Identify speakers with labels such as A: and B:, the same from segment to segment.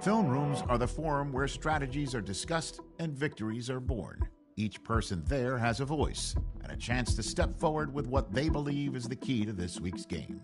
A: Film rooms are the forum where strategies are discussed and victories are born. Each person there has a voice and a chance to step forward with what they believe is the key to this week's game.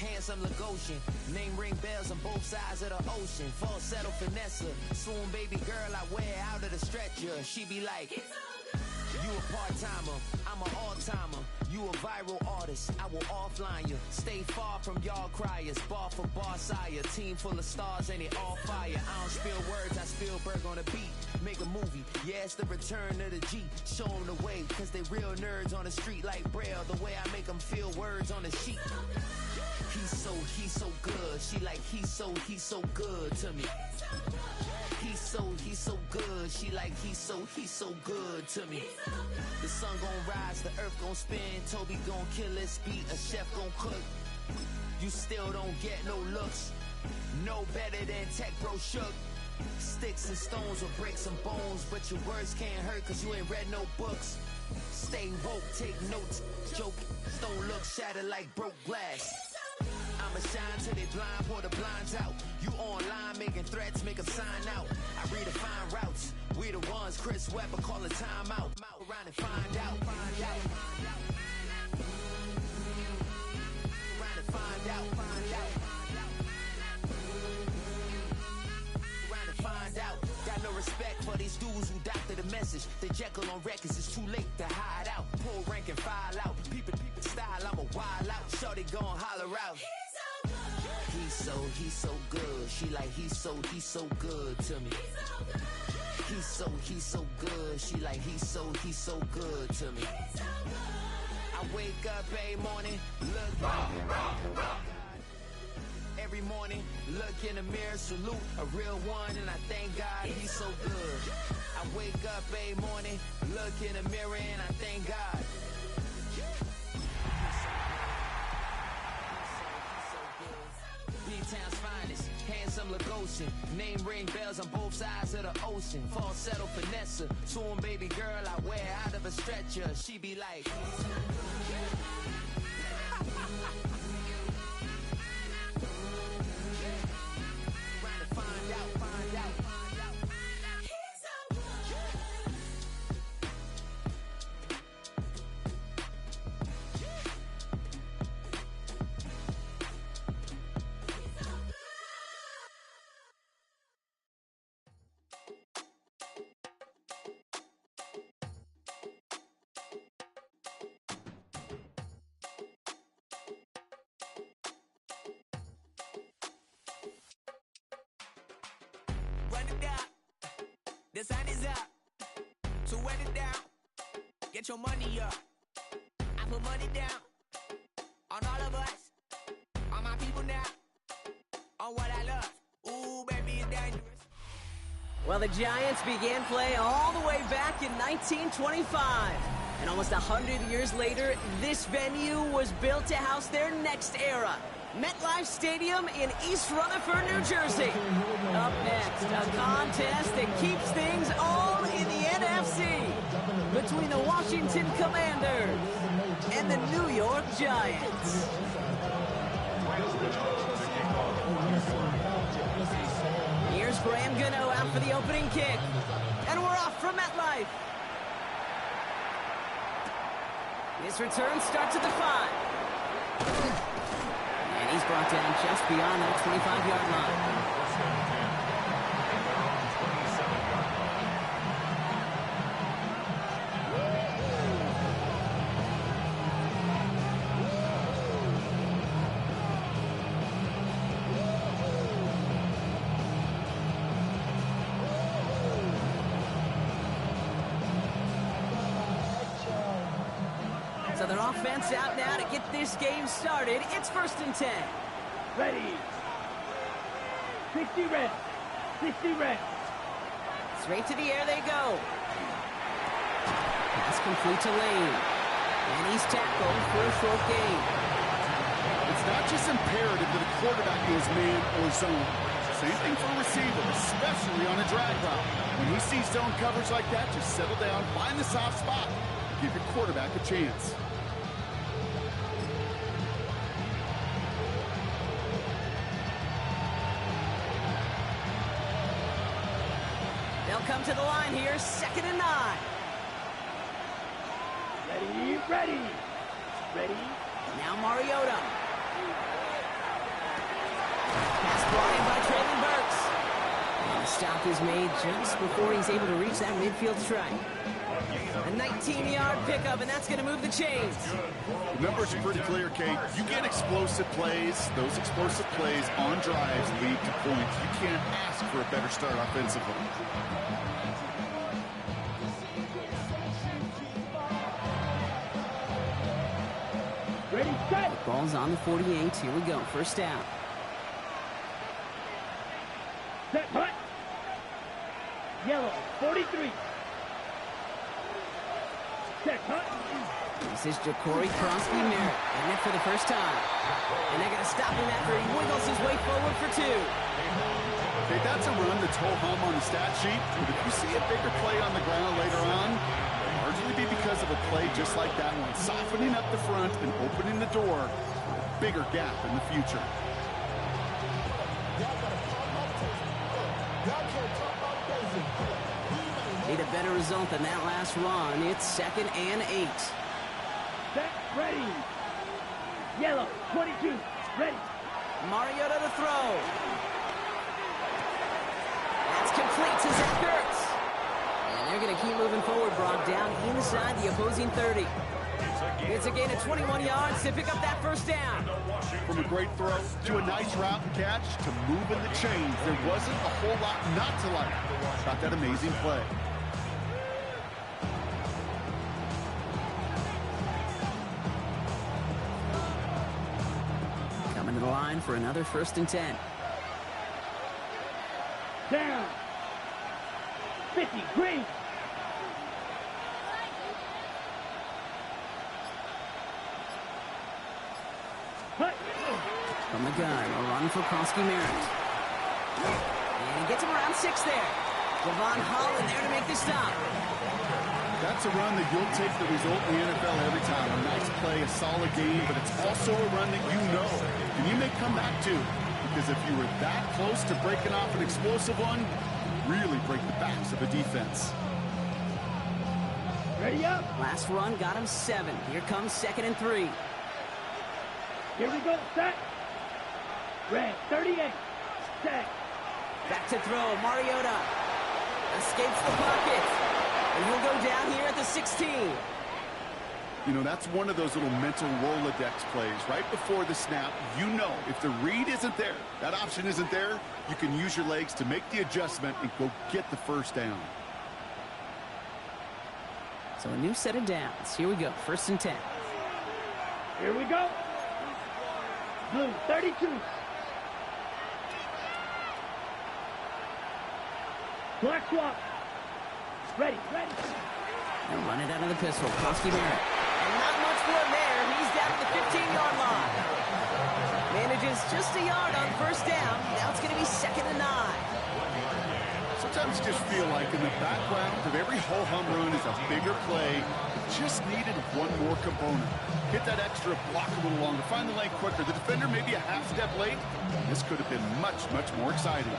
B: Handsome Lagosian, name ring bells on both sides of the ocean. Falsetto finesse, swoon baby girl I wear out of the stretcher. She be like, you a part-timer, I'm an all-timer. You a viral artist, I will offline you. Stay far from y'all criers, bar for bar sire. Team full of stars and it all fire. I don't spill words, I spill Berg on the beat. Make a movie, yeah, it's the return of the G. Show them the way, cause they real nerds on the street like Braille. The way I make them feel words on the sheet. He's so good. She like, he's so good to me. He's so good. She like, he's so good to me. The sun gon' rise, the earth gon' spin. Toby gon' kill this beat, a chef gon' cook. You still don't get no looks. No better than Tech Bro Shook. Sticks and stones will break some bones, but your words can't hurt cause you ain't read no books. Stay woke, take notes, joke. Don't look shattered like broke glass. I'ma shine till they blind, pour the blinds out. You online making threats, make them sign out. I redefine routes. We the ones Chris Webber call a timeout. Around and find out. Around and find out. Around and find out. Got no respect for these dudes who doctor the message. They Jekyll on records, it's too late to hide out. Pull rank and file out. People style, I'm a wild out. Shorty gon' holler out. He's so good. She like, he's so good to me. He's so good. She like, he's so good to me. I wake up every morning, look every morning, look in the mirror, salute a real one, and I thank God he's so good. I wake up every morning, look in the mirror, and I thank God. B-Town's finest, handsome Lagosian, name ring bells on both sides of the ocean. Falsetto finesse, swoon baby girl I wear out of a stretcher. She be like, trying to find out. Run it down, the sun is up, so run it down, get your money up. I put money down on all of us, on my people now, on what I love. Ooh, baby, it's dangerous.
C: Well, the Giants began play all the way back in 1925. And almost 100 years later, this venue was built to house their next era. MetLife Stadium in East Rutherford, New Jersey. Up next, a contest that keeps things all in the NFC between the Washington Commanders and the New York Giants. Here's Graham Gano out for the opening kick. And we're off from MetLife. This return starts at the 5. And he's brought down just beyond that 25-yard line. So their offense out now to get this game started. It's 1st and 10.
D: Ready. 60 red. 60 red.
C: Straight to the air they go. Pass complete to Lane. And he's tackled for a short gain.
E: It's not just imperative that a quarterback goes man or zone. Same thing for a receiver, especially on a drag route. When he sees zone coverage like that, just settle down, find the soft spot. Give your quarterback a chance.
C: They'll come to the line here, 2nd and 9.
D: Ready, ready. Ready.
C: Now Mariota. Pass brought in by Traylon Burks. And the stop is made just before he's able to reach that midfield strike. A 19-yard pickup, and that's going to move the chains.
E: The numbers are pretty clear, Kate. You get explosive plays. Those explosive plays on drives lead to points. You can't ask for a better start offensively.
D: Ready, set.
C: Ball's on the 48. Here we go. 1st down.
D: Set, hut. Yellow, 43. Set, hut.
C: This is Ja'Cory Crosby Merritt, and it for the first time. And they're going to stop him after he wiggles his way forward for 2.
E: Okay, that's a run that's ho-hum on the stat sheet, but if you see a bigger play on the ground later on, it'll largely be because of a play just like that one, softening up the front and opening the door for a bigger gap in the future.
C: Need a better result than that last run. It's 2nd and 8.
D: Set, ready. Yellow, 22. Ready.
C: Mariota to throw. That's complete to Zach Ertz. And they're going to keep moving forward, brought down inside the opposing 30. It's a gain of 21 yards to pick up that 1st down.
E: From a great throw to a nice route and catch to moving the chains, there wasn't a whole lot not to like about that amazing play.
C: Coming to the line for another 1st and 10.
D: Down. 50, green. Hut.
C: From the gun, a run for Crosby Merritt. And he gets him around 6 there. Devon Holland there to make the stop.
E: That's a run that you'll take the result in the NFL every time. A nice play, a solid game, but it's also a run that you know, and you may come back to, because if you were that close to breaking off an explosive one, really break the backs of a defense.
D: Ready up.
C: Last run got him 7. Here comes 2nd and 3.
D: Here we go. Set. Red, 38. Set.
C: Back to throw. Mariota escapes the pocket. And he'll go down here at the 16.
E: You know, that's one of those little mental Rolodex plays. Right before the snap, you know if the read isn't there, that option isn't there, you can use your legs to make the adjustment and go get the 1st down.
C: So a new set of downs. Here we go. 1st and 10.
D: Here we go. Blue, 32. Black swap. Ready, ready.
C: And run it out of the pistol. Crosby Merritt. And not much for him there. He's down at the 15-yard line. Manages is just a yard on first down. Now it's going to be 2nd and 9.
E: Sometimes you just feel like in the background of every ho-hum run is a bigger play. It just needed one more component. Hit that extra block a little longer, find the lane quicker. The defender maybe a half step late. This could have been much, much more exciting.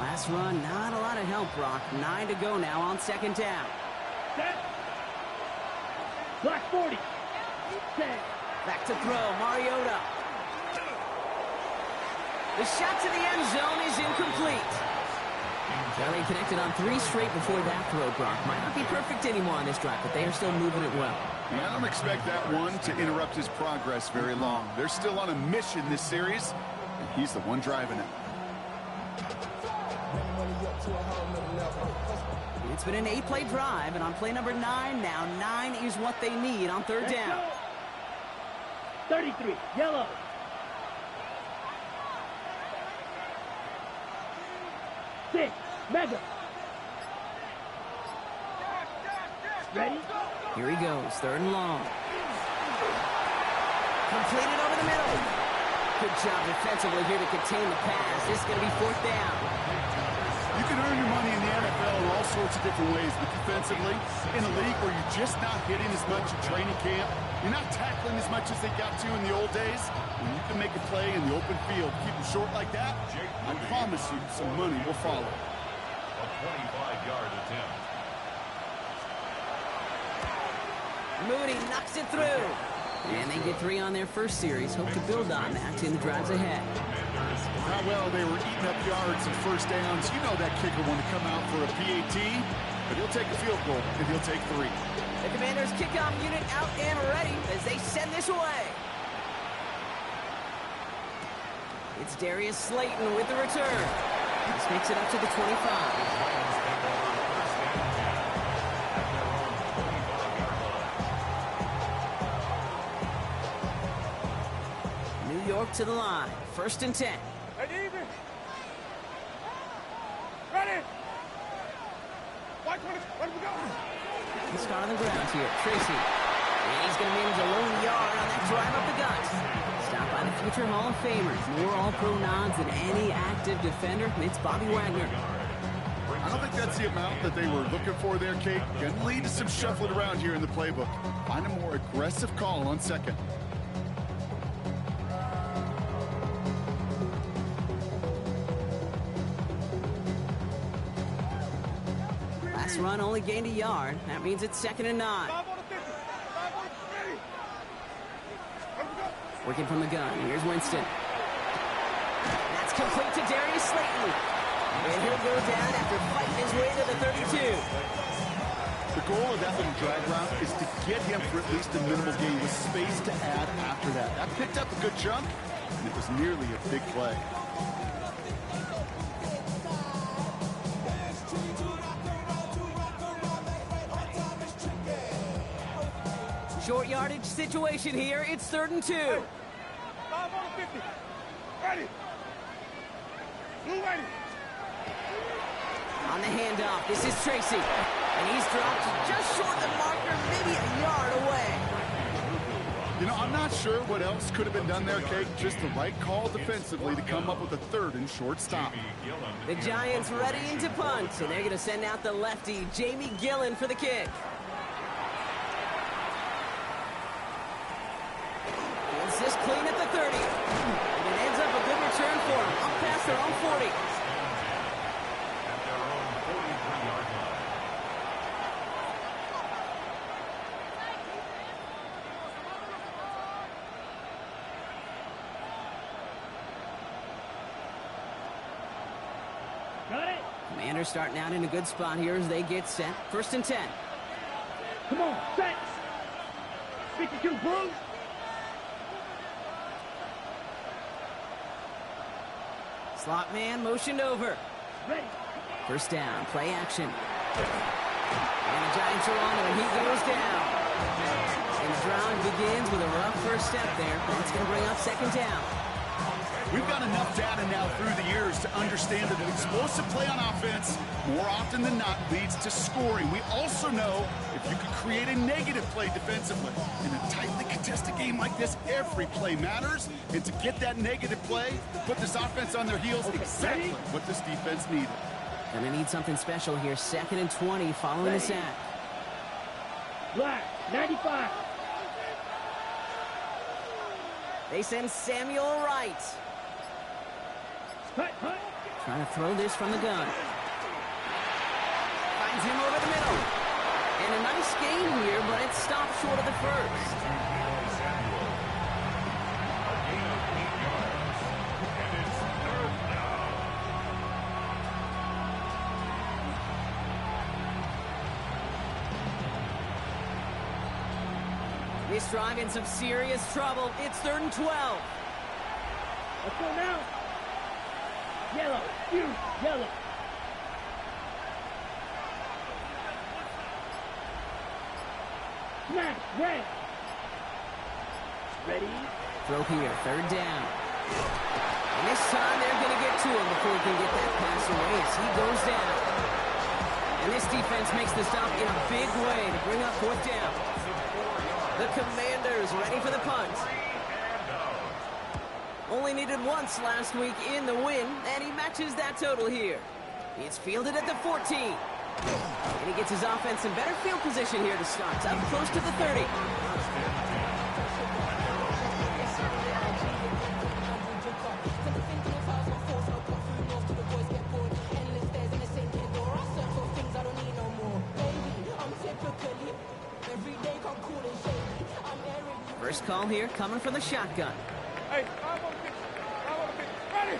C: Last run, not a lot of help, Brock. 9 to go now on 2nd down.
D: Set. Block 40. Set.
C: Back to throw, Mariota. The shot to the end zone is incomplete. Charlie connected on 3 straight before that throw, Brock. Might not be perfect anymore on this drive, but they are still moving it well.
E: I don't expect that one to interrupt his progress very long. They're still on a mission this series, and he's the one driving it.
C: It's been an 8-play drive, and on play number 9 now, 9 is what they need on 3rd down.
D: 33, yellow. Six, mega. Ready?
C: Here he goes, 3rd and long. Completed over the middle. Good job defensively here to contain the pass. This is going to be 4th down.
E: You can earn your money in the NFL in all sorts of different ways, but defensively, in a league where you're just not hitting as much at training camp, you're not tackling as much as they got to in the old days, when you can make a play in the open field, keep them short like that, I promise you some money will follow.
F: A 25-yard attempt.
C: Mooney knocks it through. And they get 3 on their first series. Hope to build on that in the drives ahead.
E: How well they were eating up yards and first downs. You know that kicker want to come out for a PAT, but he'll take a field goal, and he'll take 3.
C: The Commanders' kickoff unit out and ready as they send this away. It's Darius Slayton with the return. This makes it up to the 25. New York to the line. 1st and 10.
D: Ready? White 20, ready to go.
C: Let's start on the ground here. Tracy. And he's going to manage a lone yard on that drive up the gut. Stopped by the future Hall of Famers. More All-Pro nods than any active defender. It's Bobby Wagner.
E: I don't think that's the amount that they were looking for there, Kate. Gonna lead to some shuffling around here in the playbook. Find a more aggressive call on 2nd.
C: Last run only gained a yard. That means it's 2nd and 9.
D: 5 on the 50. 5 on the 50. Ready to go.
C: Working from the gun. Here's Winston. That's complete to Darius Slayton. And he'll go down after fighting his way to the 32.
E: The goal of that little drag route is to get him for at least a minimal gain with space to add after that. That picked up a good chunk, and it was nearly a big play.
C: Short yardage situation here. It's 3rd and 2.
D: 5 on the 50. Ready. Blue ready.
C: On the handoff, this is Tracy. And he's dropped just short of the marker, maybe a yard away.
E: You know, I'm not sure what else could have been done there, Kate. Just the right call defensively to come up with a 3rd and short stop.
C: The Giants readying to punt, and they're going to send out the lefty, Jamie Gillen, for the kick. It's this clean at the 30. And it ends up a good return for him, up past their own 40.
D: Got it.
C: Commanders starting out in a good spot here as they get set. 1st and 10.
D: Come on, set. 52, blue.
C: Slot man motioned over.
D: Ready.
C: 1st down, play action. And the Giants are on him, and he goes down. And the drive begins with a rough first step there. That's going to bring up 2nd down.
E: We've got enough data now through the years to understand that an explosive play on offense, more often than not, leads to scoring. We also know if you can create a negative play defensively. In a tightly contested game like this, every play matters. And to get that negative play, put this offense on their heels, exactly what this defense needed.
C: Gonna need something special here. 2nd and 20 following the sack.
G: Black, 95.
C: They send Samuel Wright. Trying to throw this from the gun. Finds him over the middle. And a nice gain here, but it stopped short of the first. This drive in some serious trouble. It's 3rd and 12.
G: Let's go now. Yellow, you, yellow. Smash, red. Ready?
C: Throw here, 3rd down. And this time they're going to get to him before he can get that pass away as he goes down. And this defense makes the stop in a big way to bring up 4th down. The Commanders ready for the punt. Only needed once last week in the win, and he matches that total here. It's fielded at the 14. And he gets his offense in better field position here to start, up close to the 30. First call here coming from the shotgun.
D: Hey, I want to pick. Ready?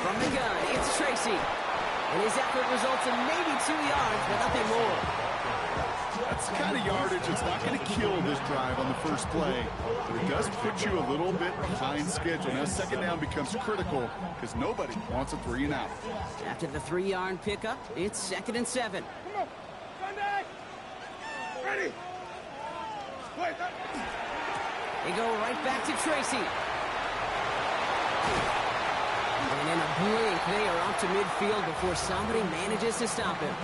C: From the gun, it's Tracy. And his effort results in maybe 2 yards, but nothing more.
E: That's the kind of yardage that's not going to kill this drive on the first play, but it does put you a little bit behind schedule. Now 2nd down becomes critical because nobody wants a 3 and out.
C: After the 3-yard pickup, it's 2nd and 7.
D: Come on. Sunday. Ready. Wait.
C: They go right back to Tracy. And in a blink, they are off to midfield before somebody manages to stop him.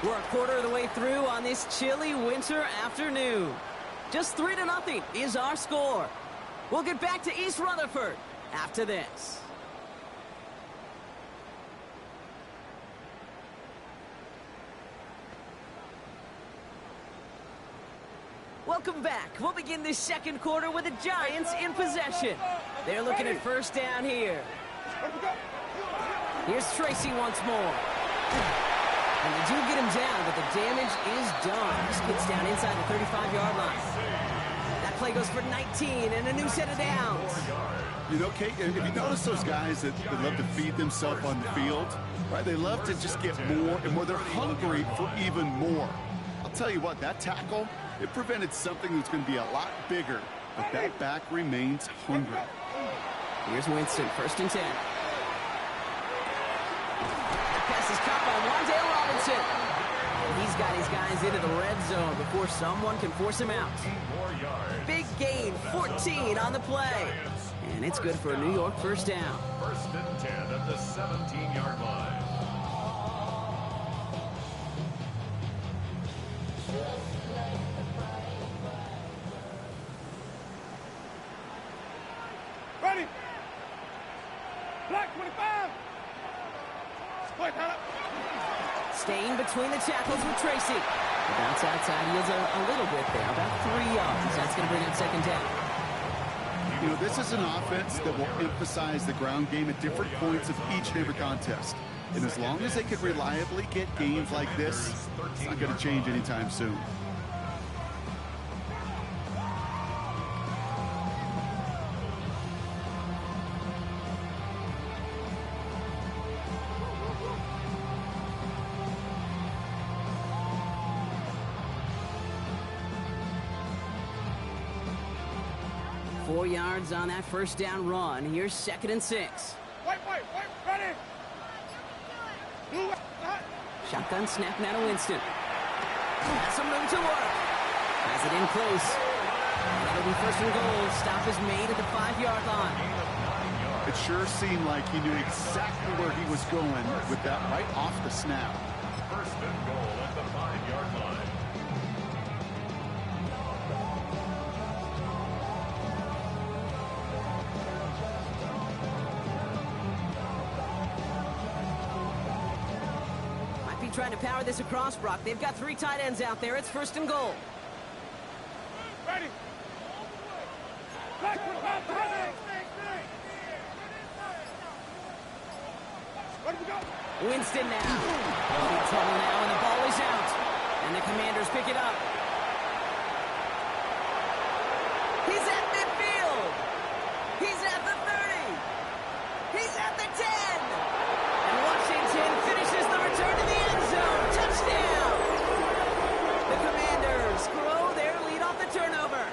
C: We're a quarter of the way through on this chilly winter afternoon. Just 3-0 is our score. We'll get back to East Rutherford after this. Welcome back. We'll begin this 2nd quarter with the Giants in possession. They're looking at 1st down here. Here's Tracy once more. And they do get him down, but the damage is done. This gets down inside the 35-yard line. That play goes for 19 and a new set of downs.
E: You know, Kate, if you notice those guys that love to feed themselves on the field, right? They love to just get more and more. They're hungry for even more. I'll tell you what, that tackle, it prevented something that's going to be a lot bigger, but that back remains hungry.
C: Here's Winston, 1st and 10. Pass is caught by Wandale Robinson. And he's got his guys into the red zone before someone can force him out. Big gain, 14 on the play. And it's good for a New York 1st down.
F: 1st and 10 at the 17-yard line.
D: Ready. Black 25. Split that up.
C: Staying between the tackles with Tracy. The bounce outside yields a little bit there, about 3 yards. That's going to bring up 2nd down.
E: You know, this is an offense that will emphasize the ground game at different points of each and every contest. And as long as they can reliably get gains like this, it's not going to change anytime soon.
C: Four yards on that 1st down run. Here's 2nd and 6.
D: Wait. Ready.
C: Shotgun snapping out of Winston. Has some room to work. Has it in close. It'll be first and goal. Stop is made at the 5-yard line.
E: It sure seemed like he knew exactly where he was going with that right off the snap.
F: First and goal at the 5-yard line.
C: Might be trying to power this across, Brock. They've got 3 tight ends out there. It's first and goal.
D: Ready. Back, Where do we go?
C: Winston now. They'll be in trouble now, and the ball is out. And the Commanders pick it up. He's at midfield. He's at the 30. He's at the 10. And Washington finishes the return to the end zone. Touchdown. The Commanders grow their lead off the turnover.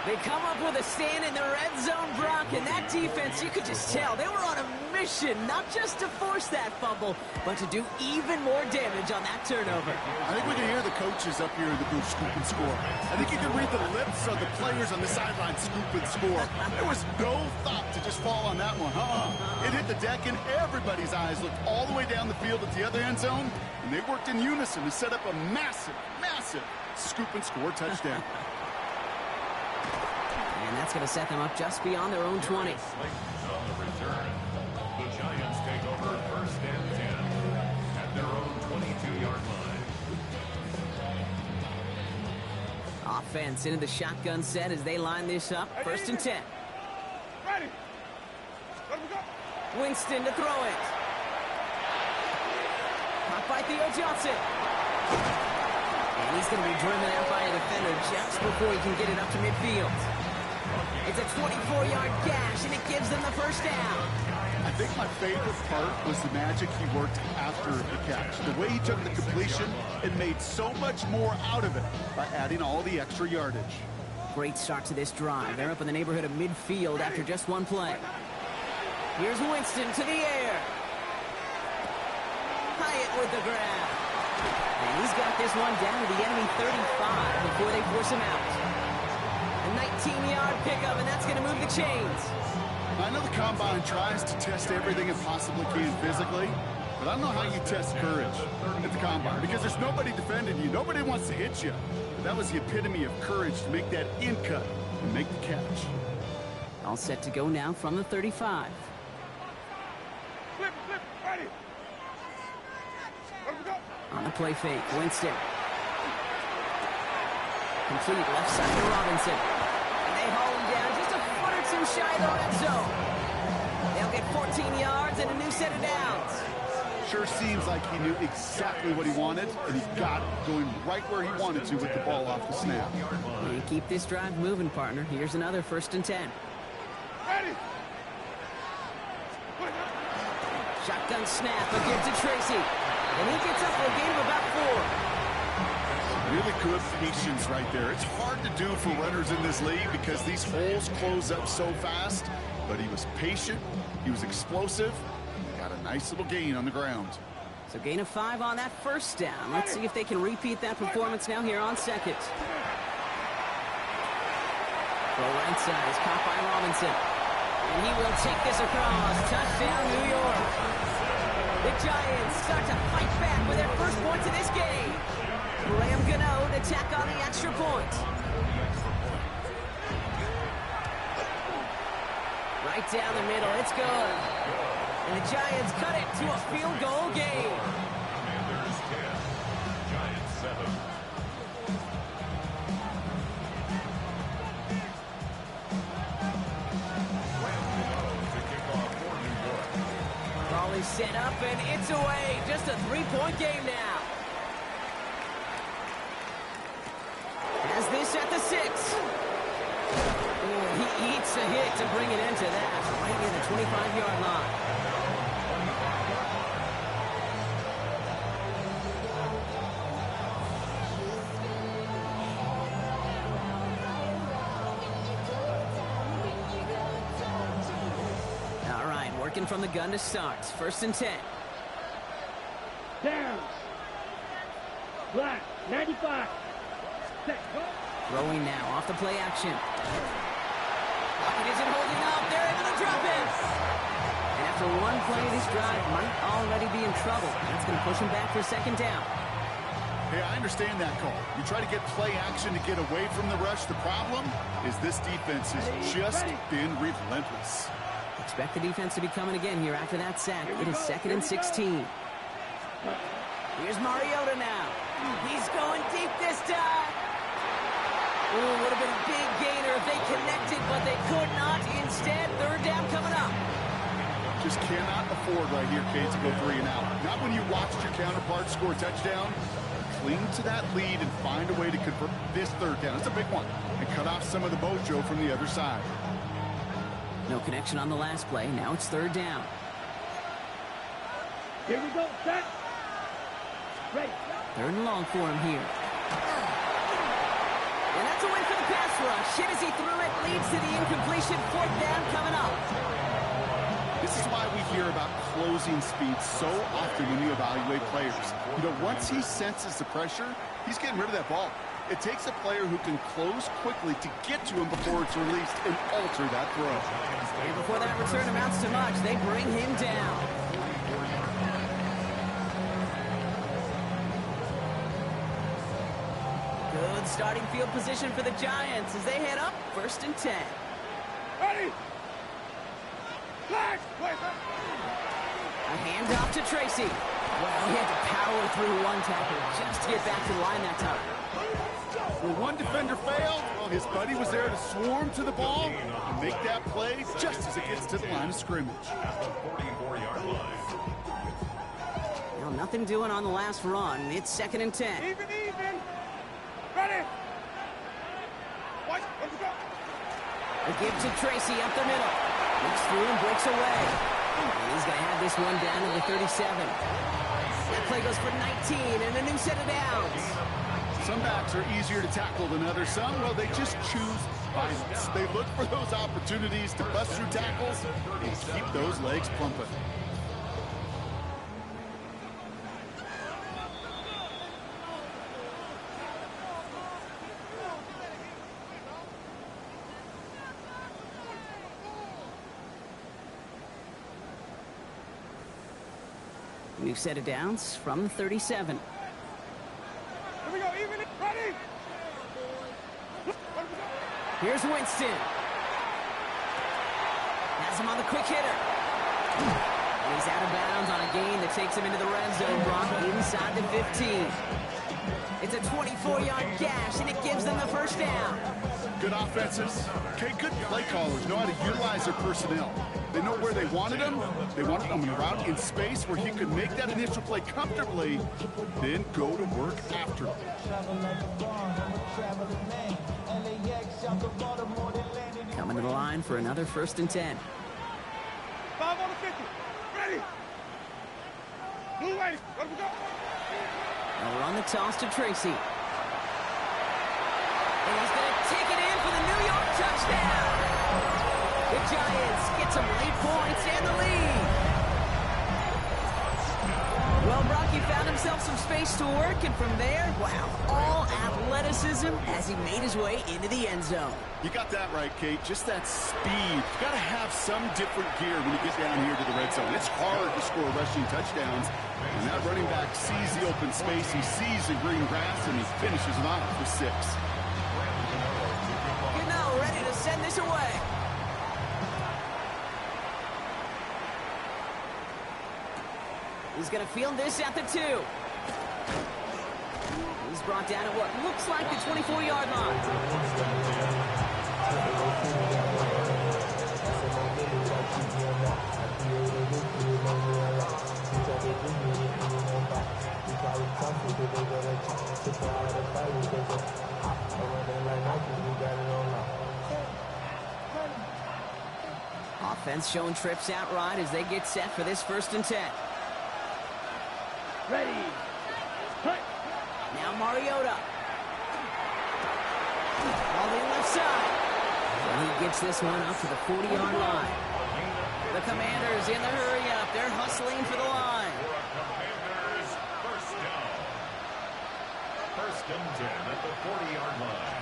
C: They come up with a stand in the red zone, Brock, and that defense, you could just tell, they were on a mission, not just to force that fumble, but to do even more damage on that turnover.
E: I think we can hear the coaches up here in the booth scoop and score. I think you can read the lips of the players on the sideline scoop and score. There was no thought to just fall on that one. It hit the deck, and everybody's eyes looked all the way down the field at the other end zone, and they worked in unison to set up a massive, massive scoop and score touchdown.
C: And that's going to set them up just beyond their own 20.
F: On the return, the Giants take over first and 10 at their own 22-yard line.
C: Offense into the shotgun set as they line this up. First and 10.
D: Ready. Where do we go?
C: Winston to throw it. Caught by Theo Johnson. And he's going to be driven out by a defender just before he can get it up to midfield. It's a 24-yard gash, and it gives them the first down.
E: I think my favorite part was the magic he worked after the catch. The way he took the completion and made so much more out of it by adding all the extra yardage.
C: Great start to this drive. They're up in the neighborhood of midfield after just one play. Here's Winston to the air. Hyatt with the grab. And he's got this one down to the enemy 35 before they force him out. A 19-yard pickup, and that's going to move the chains.
E: I know the Combine tries to test everything it possibly can physically, but I don't know how you test courage at the Combine because there's nobody defending you. Nobody wants to hit you. But that was the epitome of courage to make that in cut and make the catch.
C: All set to go now from the 35.
D: Flip, ready. Where do we go?
C: On the play fake, Winston. Complete left side to Robinson. And they haul him down just a foot or two shy of the red zone. They'll get 14 yards and a new set of downs.
E: Sure seems like he knew exactly what he wanted, and he got it going right where he wanted to with the ball off the snap.
C: You keep this drive moving, partner. Here's another first and 10.
D: Ready.
C: Shotgun snap, a give to Tracy. And he gets up for a gain of about 4.
E: Really good patience right there. It's hard to do for runners in this league because these holes close up so fast. But he was patient, he was explosive, got a nice little gain on the ground.
C: So gain of 5 on that first down. Let's see if they can repeat that performance now here on second. Throw right side is caught by Robinson. And he will take this across. Touchdown, New York. The Giants start to fight back with their first points in this game. Graham Gano to tack on the extra point. Right down the middle, it's good. And the Giants cut it to a field goal game.
F: Commanders 10, Giants 7. To kick off for New York.
C: Ball is set up and it's away. Just a 3-point game now. Has this at the 6. Oh, he eats a hit to bring it into that. Right near the 25-yard line. All right, working from the gun to start. First and 10.
G: Down. Black, 95. Set, go.
C: Throwing now off the play action. Pocket isn't holding up. They're able to drop it. And after one play, this drive might already be in trouble. That's going to push him back for second down.
E: Hey, I understand that call. You try to get play action to get away from the rush. The problem is this defense has just been relentless.
C: Expect the defense to be coming again here after that sack. It is 2nd and 16. Here's Mariota now. He's going deep this time. Ooh, would have been a big gainer if they connected, but they could not. Instead, third down coming up.
E: Just cannot afford right here, Kate, to go 3 and out. Not when you watched your counterpart score a touchdown. Cling to that lead and find a way to convert this third down. It's a big one. And cut off some of the mojo from the other side.
C: No connection on the last play. Now it's third down.
G: Here we go, set. Ready.
C: Third and long for him here. And that's a win for the pass rush. Hit as he threw it, leads to the incompletion. Fourth down coming up.
E: This is why we hear about closing speed so often when you evaluate players. You know, once he senses the pressure, he's getting rid of that ball. It takes a player who can close quickly to get to him before it's released and alter that throw.
C: And before that return amounts to much, they bring him down. Good starting field position for the Giants as they head up 1st and 10.
D: Ready. Flag. Wait.
C: A handoff to Tracy. Well, he had to power through one tackle just to get back to the line that time.
E: When one defender failed, well, his buddy was there to swarm to the ball and make that play just as it gets to the line of scrimmage.
F: At the 44-yard line.
C: Well, nothing doing on the last run. It's 2nd and 10.
D: Even. Ready. Watch. Let's go.
C: A give to Tracy up the middle. Looks through and breaks away. And he's going to have this one down to the 37. That play goes for 19 and a new set of downs.
E: Some backs are easier to tackle than others. Some, well, they just choose violence. They look for those opportunities to bust through tackles and keep those legs pumping.
C: New set of downs from the 37.
D: Here we go. Even. Ready.
C: Here's Winston. Has him on the quick hitter. And he's out of bounds on a gain that takes him into the red zone, Brock, inside the 15. It's a 24-yard gash, and it gives them the first down.
E: Good offenses. Okay, good play callers know how to utilize their personnel. They know where they wanted him. They wanted him around in space where he could make that initial play comfortably, then go to work after him.
C: Coming to the line for another 1st and 10.
D: 5 on the 50. Ready. Blue waiting. Let me go.
C: Now we're on the toss to Tracy. And he's going to take it in for the New York touchdown. The Giants get some late points and the lead. Well, Brock, he found himself some space to work, and from there, wow, all athleticism as he made his way into the end zone.
E: You got that right, Kate. Just that speed. You got to have some different gear when you get down here to the red zone. It's hard to score rushing touchdowns. And that running back sees the open space, he sees the green grass, and he finishes it off with 6.
C: You know, ready to send this away. He's going to field this at the 2. He's brought down at what looks like the 24-yard line. Offense showing trips out right as they get set for this 1st and 10.
G: Ready. Cut.
C: Now Mariota. All the left side. And he gets this one up to the 40-yard line. The Commanders in the hurry-up. They're hustling for the line.
F: Commanders, first First and 10 at the 40-yard line.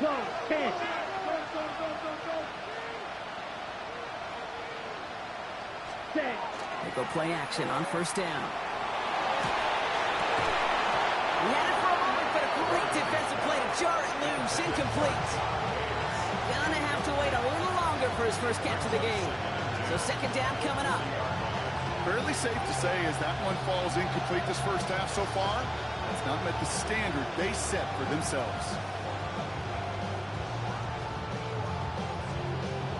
G: Go, 10. Set.
C: They go play action on first down. He had it for a moment, but a great defensive play to jar it loose. Incomplete. Gonna have to wait a little longer for his first catch of the game. So second down coming up.
E: Fairly safe to say as that one falls incomplete this first half so far, it's not met the standard they set for themselves.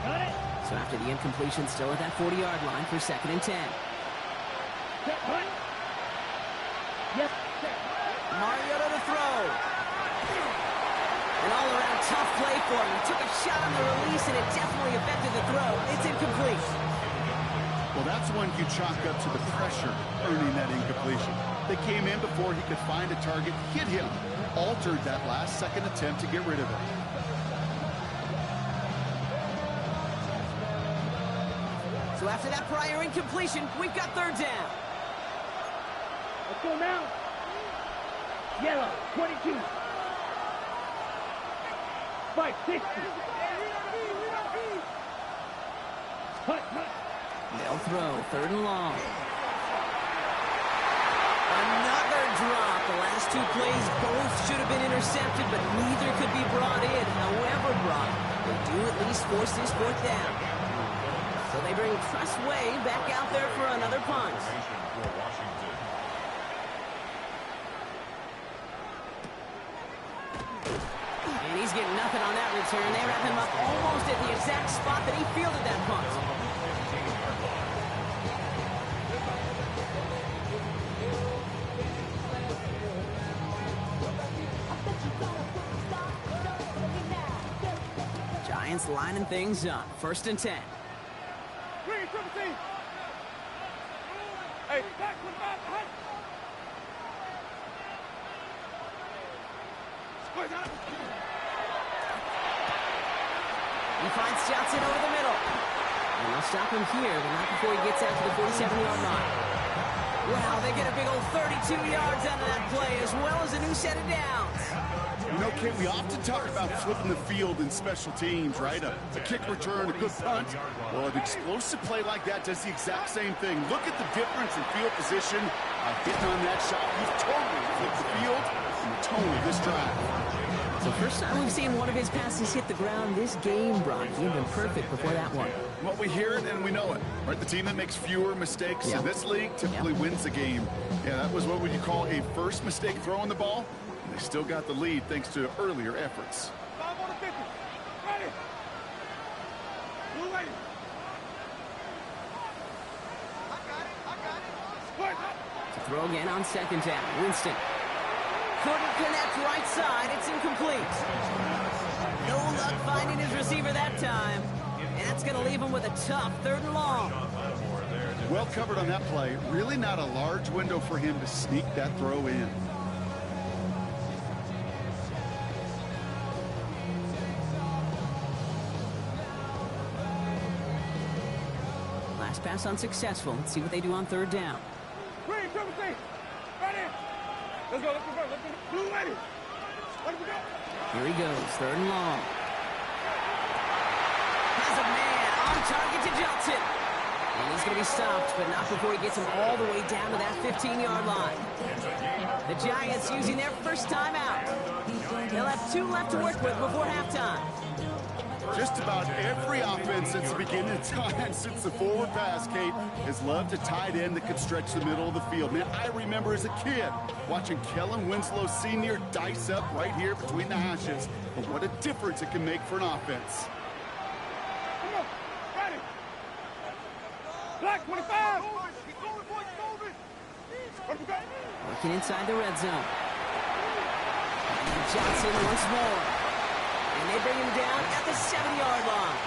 G: Got it.
C: So after the incompletion, still at that 40-yard line for second and 10.
G: Set, cut. Yes, set.
C: Mariota to throw. An all-around tough play for him. He took a shot on the release, and it definitely affected the throw. It's incomplete.
E: Well, that's one you chalk up to the pressure earning that incompletion. They came in before he could find a target, hit him, altered that last-second attempt to get rid of it.
C: So after that prior incompletion, we've got third down.
G: Let's go now. Yellow, 22. 560. Cut.
C: They'll throw, third and long. Another drop. The last two plays both should have been intercepted, but neither could be brought in. However brought, they do at least force this fourth down. So they bring Tressway back out there for another punt.
F: For Washington.
C: And he's getting nothing on that return. They wrap him up almost at the exact spot that he fielded that punt. Giants lining things up. First and 10.
D: Bring it, 17. Hey, back with that.
C: He finds Johnson over the middle. And they'll stop him here, but not before he gets out to the 47-yard line. Wow, they get a big old 32 yards out of that play, as well as a new set of downs.
E: You know, Kate, we often talk about flipping the field in special teams, right? A kick return, a good punt. Well, an explosive play like that does the exact same thing. Look at the difference in field position. Hitting on that shot, you've totally flipped the field and the tone of this drive.
C: So first time we've seen one of his passes hit the ground this game, Brock. He'd been perfect before that one.
E: Well, we hear it and we know it, right? The team that makes fewer mistakes in this league typically wins the game. Yeah, that was what would you call a first mistake throwing the ball. And they still got the lead thanks to earlier efforts.
D: 5 on the 50. Ready. Blue lady. I got it.
C: To throw again on second down. Winston. Couldn't connect right side. It's incomplete. No luck finding his receiver that time. And that's going to leave him with a tough third and long.
E: Well covered on that play. Really not a large window for him to sneak that throw in.
C: Last pass unsuccessful. Let's see what they do on third down.
D: Green, 17. Ready. Let's go. Blue lady. Let me go.
C: Here he goes, third and long. Has a man on target to Johnson. And he's going to be stopped, but not before he gets him all the way down to that 15-yard line. The Giants using their first time out. They'll have 2 left to work with before halftime.
E: Just about every offense since the beginning of time, since the forward pass, Kate, has loved a tight end that could stretch the middle of the field. Man, I remember as a kid watching Kellen Winslow Sr. dice up right here between the hashes. But what a difference it can make for an offense.
D: Come on. Ready. Black 25. Let me go.
C: Working inside the red zone. And Johnson once more. And they bring him down at the 7-yard line.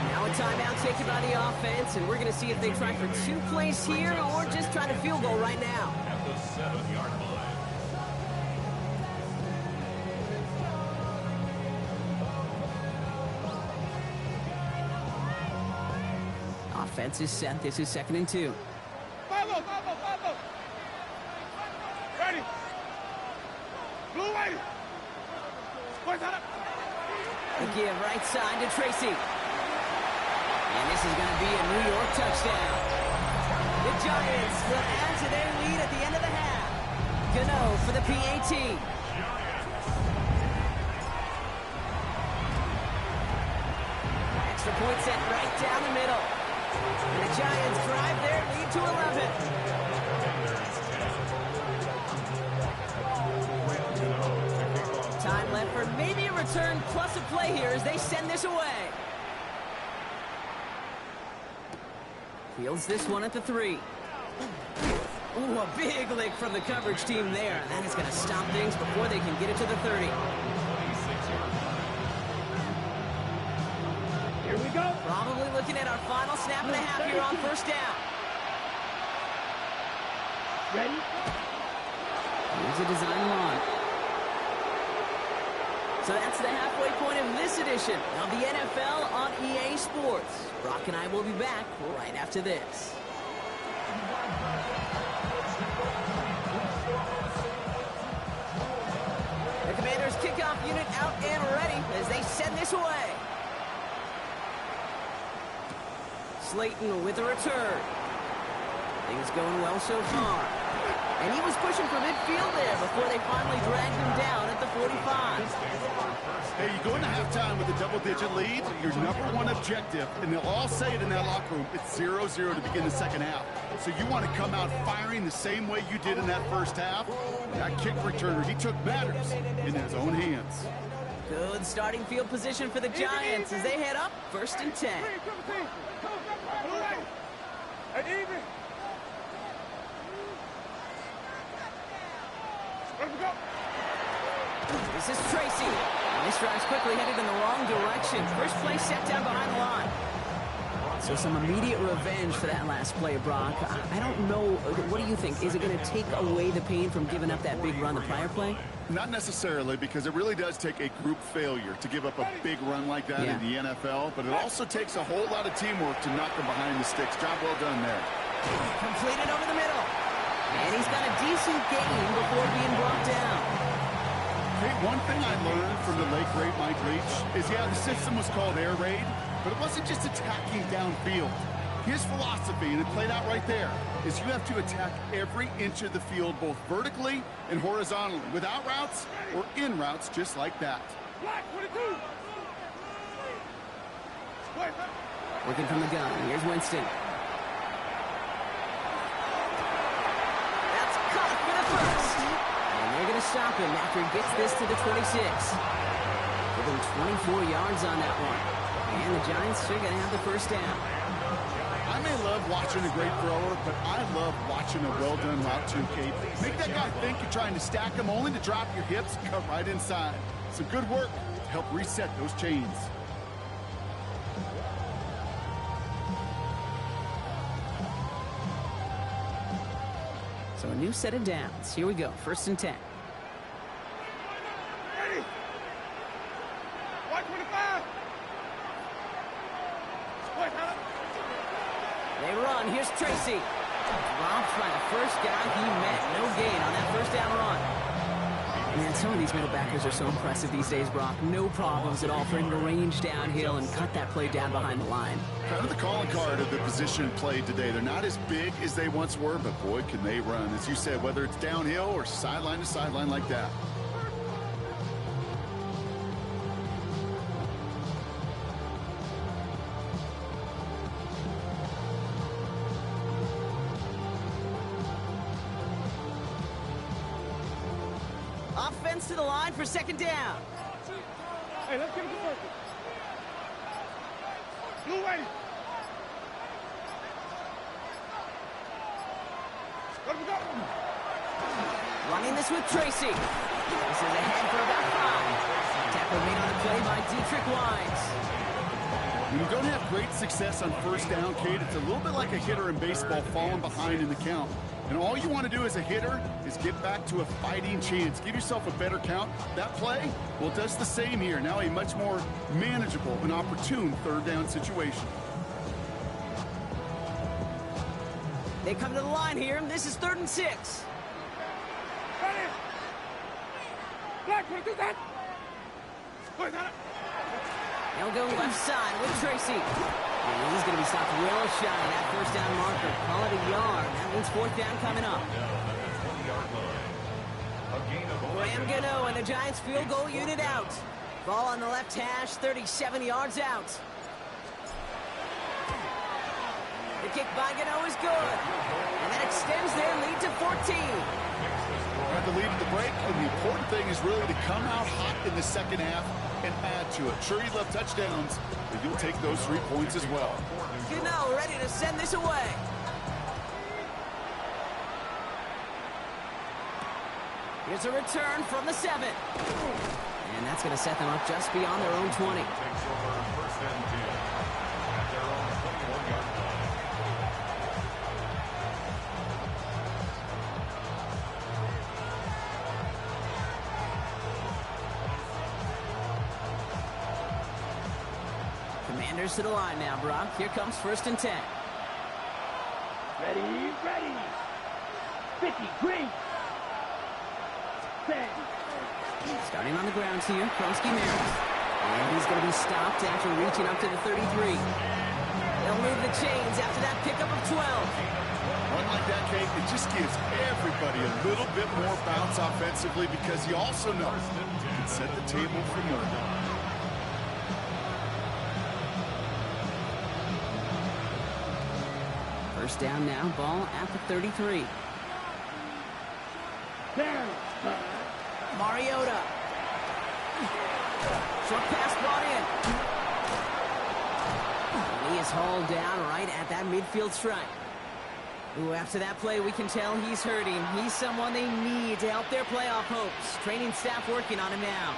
C: Now a timeout taken by the offense, and we're going to see if they try for 2 plays here or just try to field goal right now.
F: At the 7-yard line.
C: Offense is set. This is second and 2.
D: 5-0. Ready.
C: The give right side to Tracy. And this is going to be a New York touchdown. The Giants will add to their lead at the end of the half. Gano for the PAT. Extra point set right down the middle. And the Giants drive their lead to 11. Time left for maybe a return plus a play here as they send this away. Fields this one at the 3. Ooh, a big lick from the coverage team there. That is going to stop things before they can get it to the 30.
G: Here we go.
C: Probably looking at our final snap and a half here on first down.
G: Ready?
C: Here's a design run. So that's the halfway point of this edition of the NFL on EA Sports. Brock and I will be back right after this. The Commanders' kickoff unit out and ready as they send this away. Slayton with a return. Things going well so far. And he was pushing for midfield there before they finally dragged him down at the 45.
E: Hey, you go into halftime with a double-digit lead, your number one objective, and they'll all say it in that locker room, it's 0-0 to begin the second half. So you want to come out firing the same way you did in that first half. That kick returner, he took matters in his own hands.
C: Good starting field position for the Giants as they head up 1st and 10. This is Tracy. This drive's quickly headed in the wrong direction. First play set down behind the line. So some immediate revenge for that last play, Brock. I don't know. What do you think? Is it going to take away the pain from giving up that big run the prior play?
E: Not necessarily, because it really does take a group failure to give up a big run like that in the NFL, but it also takes a whole lot of teamwork to knock them behind the sticks. Job well done there.
C: Completed over the middle. And he's got a decent gain before being brought down.
E: Hey, one thing I learned from the late, great Mike Leach is, the system was called air raid, but it wasn't just attacking downfield. His philosophy, and it played out right there, is you have to attack every inch of the field, both vertically and horizontally, without routes or in routes, just like that.
C: Working from the gun. Here's Winston. That's caught for the first. And they're going to stop him after he gets this to the 26. Give him 24 yards on that one. And the Giants are going to have the first down.
E: I may love watching a great thrower, but I love watching a well-done route too, Kate. Make that guy think you're trying to stack him, only to drop your hips and cut right inside. Some good work to help reset those chains.
C: So a new set of downs. Here we go. 1st and 10.
D: Ready. 125.
C: They run. Here's Tracy. Dropped by the first guy he met. No gain on that first down run. Man, some of these middle backers are so impressive these days, Brock. No problems at all for him to range downhill and cut that play down behind the line.
E: Kind of the calling card of the position played today. They're not as big as they once were, but boy, can they run. As you said, whether it's downhill or sideline to sideline like that.
C: Offense to the line for 2nd down.
D: Hey, let's get it to first. Blue ready. Let him go.
C: Running this with Tracy. This is ahead for about 5. Tackle made on the play by Dietrich Wines.
E: When you don't have great success on first down, Kate, it's a little bit like a hitter in baseball falling behind in the count. And all you want to do as a hitter is get back to a fighting chance. Give yourself a better count. That play, well, it does the same here. Now a much more manageable and opportune 3rd down situation.
C: They come to the line here, and this is 3rd and 6.
D: Ready. Black, 22 set.
C: They'll go left side with Tracy. And he's going to be stopped real shy of that first down marker. Call it a yard. That means fourth down coming up. Graham Gano and the Giants field goal unit out. Ball on the left hash, 37 yards out. The kick by Gano is good. And that extends their lead to 14.
E: Had the lead at the break, and the important thing is really to come out hot in the second half and add to it. Sure, you love touchdowns, but you'll take those 3 points as well.
C: Gano ready to send this away. Here's a return from the 7. And that's going to set them up just beyond their own 20.
F: Takes over first and 10 at their own 21-yard line.
C: Commanders to the line now, Brock. Here comes first and 10.
G: Ready, ready. 50, green. 10.
C: Starting on the ground here, Kronsky Merritt. And he's going to be stopped after reaching up to the 33. They'll move the chains after that pickup of 12.
E: One like that, Kate, it just gives everybody a little bit more bounce offensively because you also know you can set the table for more.
C: First down now, ball at the 33.
G: Down.
C: Mariota. Short pass brought in. And he is hauled down right at that midfield stripe. Ooh, after that play, we can tell he's hurting. He's someone they need to help their playoff hopes. Training staff working on him now.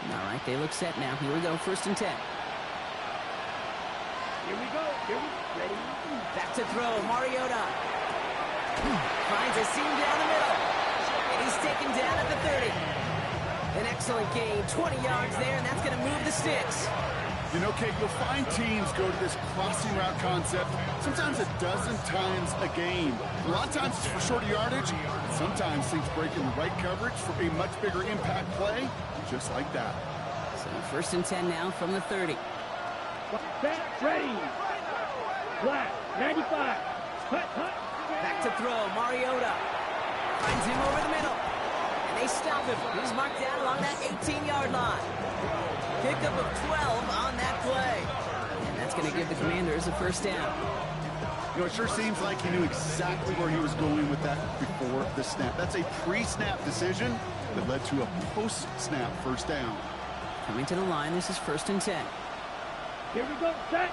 C: All right, they look set now. Here we go, first and 10.
G: Here we go. Here we ready.
C: Back to throw, Mariota. Finds a seam down the middle. And he's taken down at the 30. An excellent gain, 20 yards there, and that's going to move the sticks.
E: You know, Kate, you'll find teams go to this crossing route concept sometimes a dozen times a game. A lot of times it's for shorter yardage, and sometimes things break in the right coverage for a much bigger impact play, just like that.
C: So first and 10 now from the 30.
G: Set, ready. Black, 95. Hut, hut.
C: Back to throw, Mariota. Finds him over the middle. And they stop him. He's marked down along that 18-yard line. Pickup of 12 on that play. And that's going to give the Commanders a first down.
E: You know, it sure seems like he knew exactly where he was going with that before the snap. That's a pre-snap decision that led to a post-snap first down.
C: Coming to the line, this is first and 10.
G: Here we go. Set.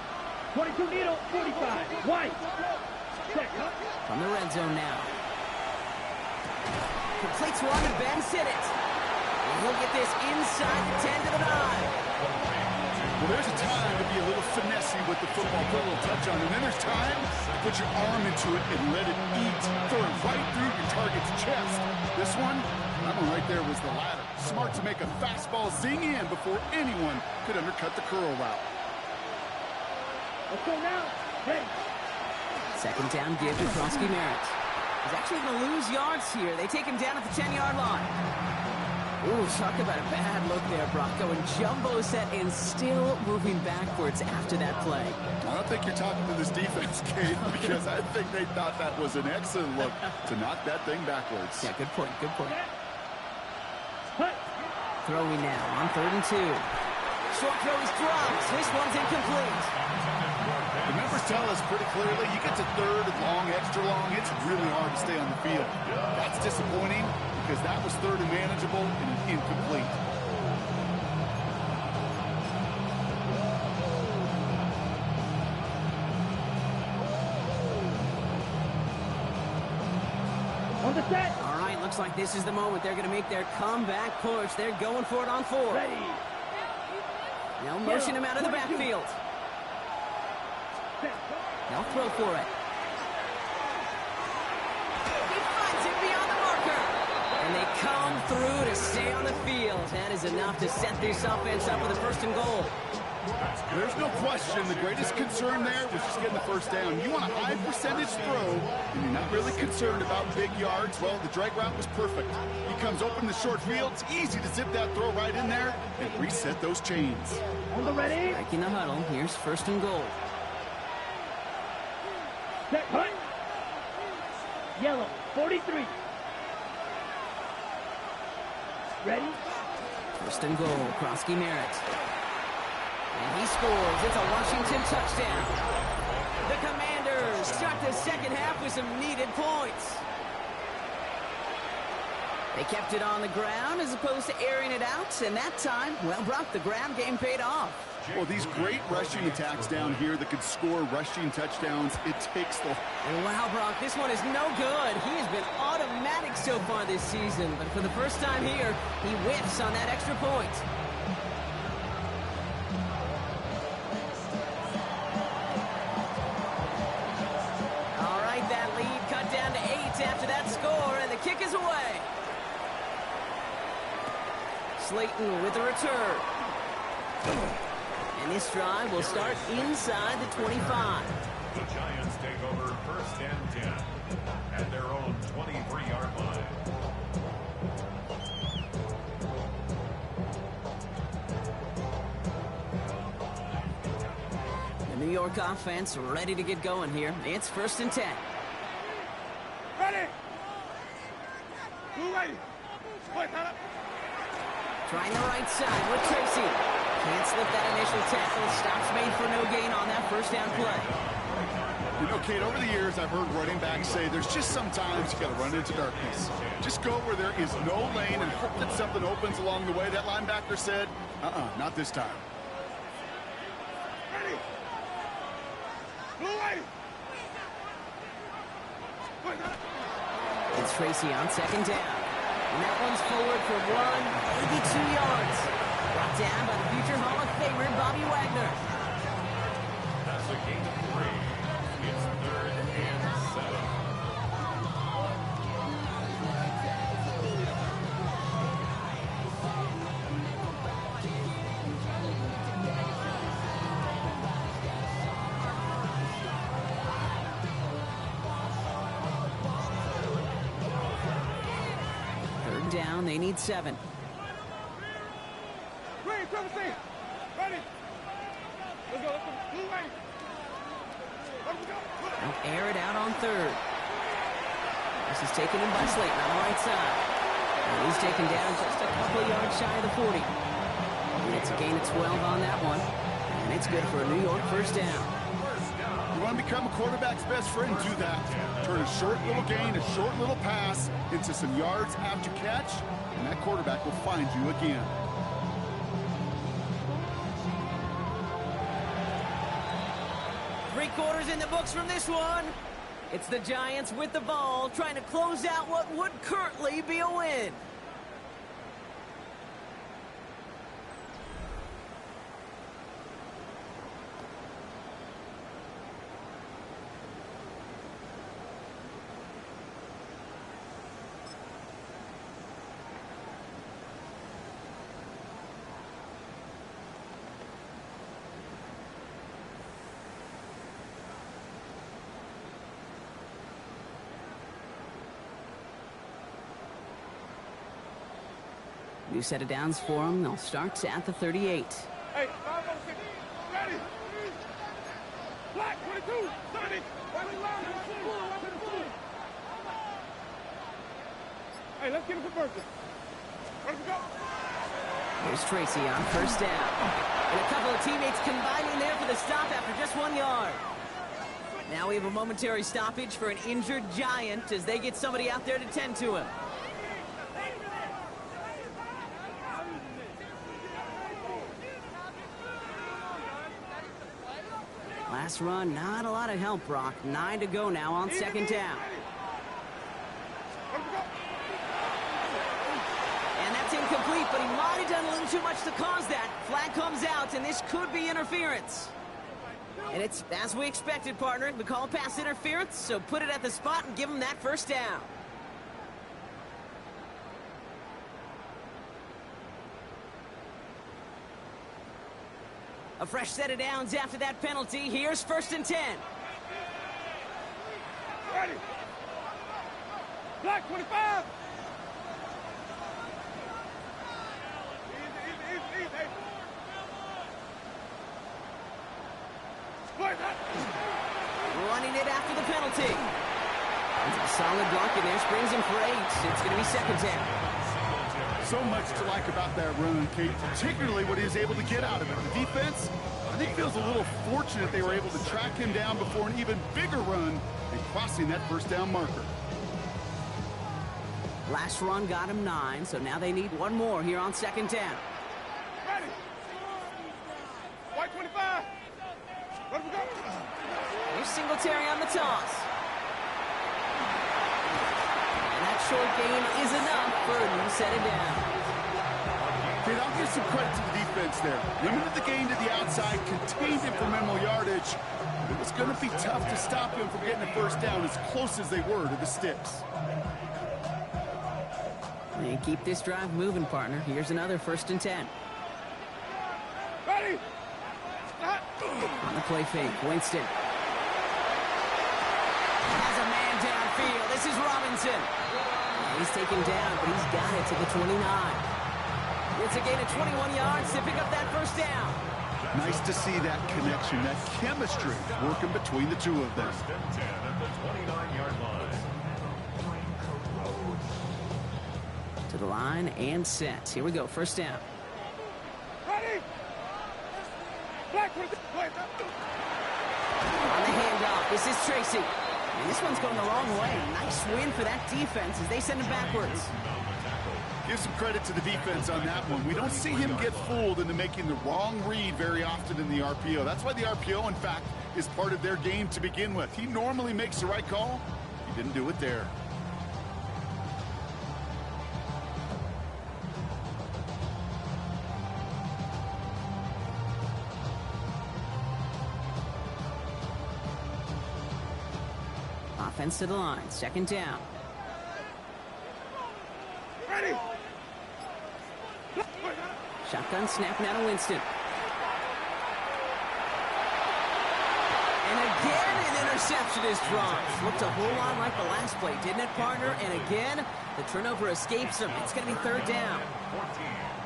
G: 22 needle, 45. White. Check.
C: From the red zone now. Completes one to Ben Sinnott. And he'll get this inside the 10 to the 9.
E: Well, there's a time to be a little finessey with the football, put a little touch on it. And then there's time to put your arm into it and let it eat, throw it right through your target's chest. This one, that one right there was the latter. Smart to make a fastball zing in before anyone could undercut the curl route.
G: Let's go now. Ready.
C: Second down give to Kronsky Merritt. He's actually going to lose yards here. They take him down at the 10-yard line. Ooh, talk about a bad look there, Brock. Going jumbo set and still moving backwards after that play.
E: I don't think you're talking to this defense, Kate, because I think they thought that was an excellent look to knock that thing backwards.
C: Yeah, good point, good point.
G: Hut.
C: Throwing now on 3rd and 2. Short throw is dropped. This one's incomplete.
E: The numbers tell us pretty clearly, you get to 3rd and long, extra long, it's really hard to stay on the field. That's disappointing because that was 3rd and manageable and incomplete.
G: On the set.
C: All right, looks like this is the moment. They're going to make their comeback push. They're going for it on 4.
G: Ready.
C: They'll motion him out of the backfield. They'll throw for it. He finds it beyond the marker. And they come through to just stay on the field. That is enough to set this offense up with a 1st and goal.
E: There's no question the greatest concern there was just getting the 1st down. You want a high percentage throw, and you're not really concerned about big yards. Well, the drag route was perfect. He comes open the short field. It's easy to zip that throw right in there and reset those chains.
G: On the ready.
C: Back in the huddle. Here's 1st and goal.
G: Set, cut. Yellow, 43. Ready?
C: 1st and goal. Krosky Merritt. And he scores. It's a Washington touchdown. The Commanders start the 2nd half with some needed points. They kept it on the ground as opposed to airing it out. And that time, well, Brock, the ground game paid off.
E: Well, these great rushing attacks down here that could score rushing touchdowns, it takes the...
C: And wow, Brock, this one is no good. He has been automatic so far this season. But for the first time here, he whiffs on that extra point. All right, that lead cut down to 8 after that score, and the kick is away. Slayton with the return. And this drive will start inside the 25.
F: The Giants take over 1st and 10 at their own 23-yard line.
C: The New York offense ready to get going here. It's 1st and 10.
D: Ready. Blue ready. Wait, cut.
C: Trying the right side with Tracy. Can't slip that initial tackle. Stops made for no gain on that 1st down play.
E: You know, Kate, over the years, I've heard running backs say there's just sometimes you got to run into darkness. Just go where there is no lane and hope that something opens along the way. That linebacker said, not this time.
D: Ready. Blue ready. Wait, cut.
C: It's Tracy on 2nd down. And that one's forward for 82 yards. Brought down by the future Hall of Famer, Bobby Wagner.
F: That's a gain of 3. It's 3rd and 7.
C: Down, they need 7.
D: Ready, 17. Ready. Let's go. Blue ready. Let's go.
C: They'll air it out on 3rd. This is taken in by Slayton on the right side. And he's taken down just a couple of yards shy of the 40. And it's a gain of 12 on that one. And it's good for a New York 1st down.
E: You want to become a quarterback's best friend? Do that. Turn a short little gain, a short little pass into some yards after catch, and that quarterback will find you again.
C: Three-quarters in the books from this one. It's the Giants with the ball, trying to close out what would currently be a win. New set of downs for them. They'll start at the 38.
D: Hey, 5 on 6. Ready. Black 22. 30. Hey, let's get a conversion. Ready to go.
C: Here's Tracy on 1st down. And a couple of teammates combining there for the stop after just 1 yard. Now we have a momentary stoppage for an injured Giant as they get somebody out there to tend to him. Last run, not a lot of help, Brock. 9 to go now on 2nd down. And that's incomplete, but he might have done a little too much to cause that. Flag comes out, and this could be interference. And it's as we expected, partner. We call pass interference, so put it at the spot and give him that 1st down. A fresh set of downs after that penalty. Here's 1st and 10.
D: Ready. Black 25. Easy.
C: Running it after the penalty. A solid block in there, springs him for 8. It's going to be 2nd down.
E: So much to like about that run, Kate, particularly what he was able to get out of it. The defense, I think, feels a little fortunate they were able to track him down before an even bigger run and crossing that 1st down marker.
C: Last run got him 9, so now they need one more here on 2nd down.
D: Ready. White 25. Let we go.
C: Here's Singletary on the toss. And that short gain is enough for a new set of down.
E: Kate, I'll give some credit to the defense there. Limited the gain to the outside, contained him for minimal yardage. It was going to be tough to stop him from getting a 1st down as close as they were to the sticks.
C: And keep this drive moving, partner. Here's another 1st and 10.
D: Ready.
C: On the play fake, Winston. Has a man downfield. This is Robinson. He's taken down, but he's got it to the 29. It's a gain of 21 yards to pick up that 1st down.
E: Nice to see that connection, that chemistry working between the two of them.
F: 1st and 10 at the 29-yard line.
C: To the line and set. Here we go, 1st down.
D: Ready. Black 25.
C: On the handoff, this is Tracy. And this one's going the wrong way. Nice win for that defense as they send him backwards.
E: Give some credit to the defense on that one. We don't see him get fooled into making the wrong read very often in the RPO. That's why the RPO, in fact, is part of their game to begin with. He normally makes the right call. He didn't do it there.
C: Offense to the line, 2nd down.
D: Ready.
C: Shotgun snap now to Winston. And again, an interception is dropped. Looked a whole lot like the last play, didn't it, partner? And again, the turnover escapes him. It's going to be 3rd down.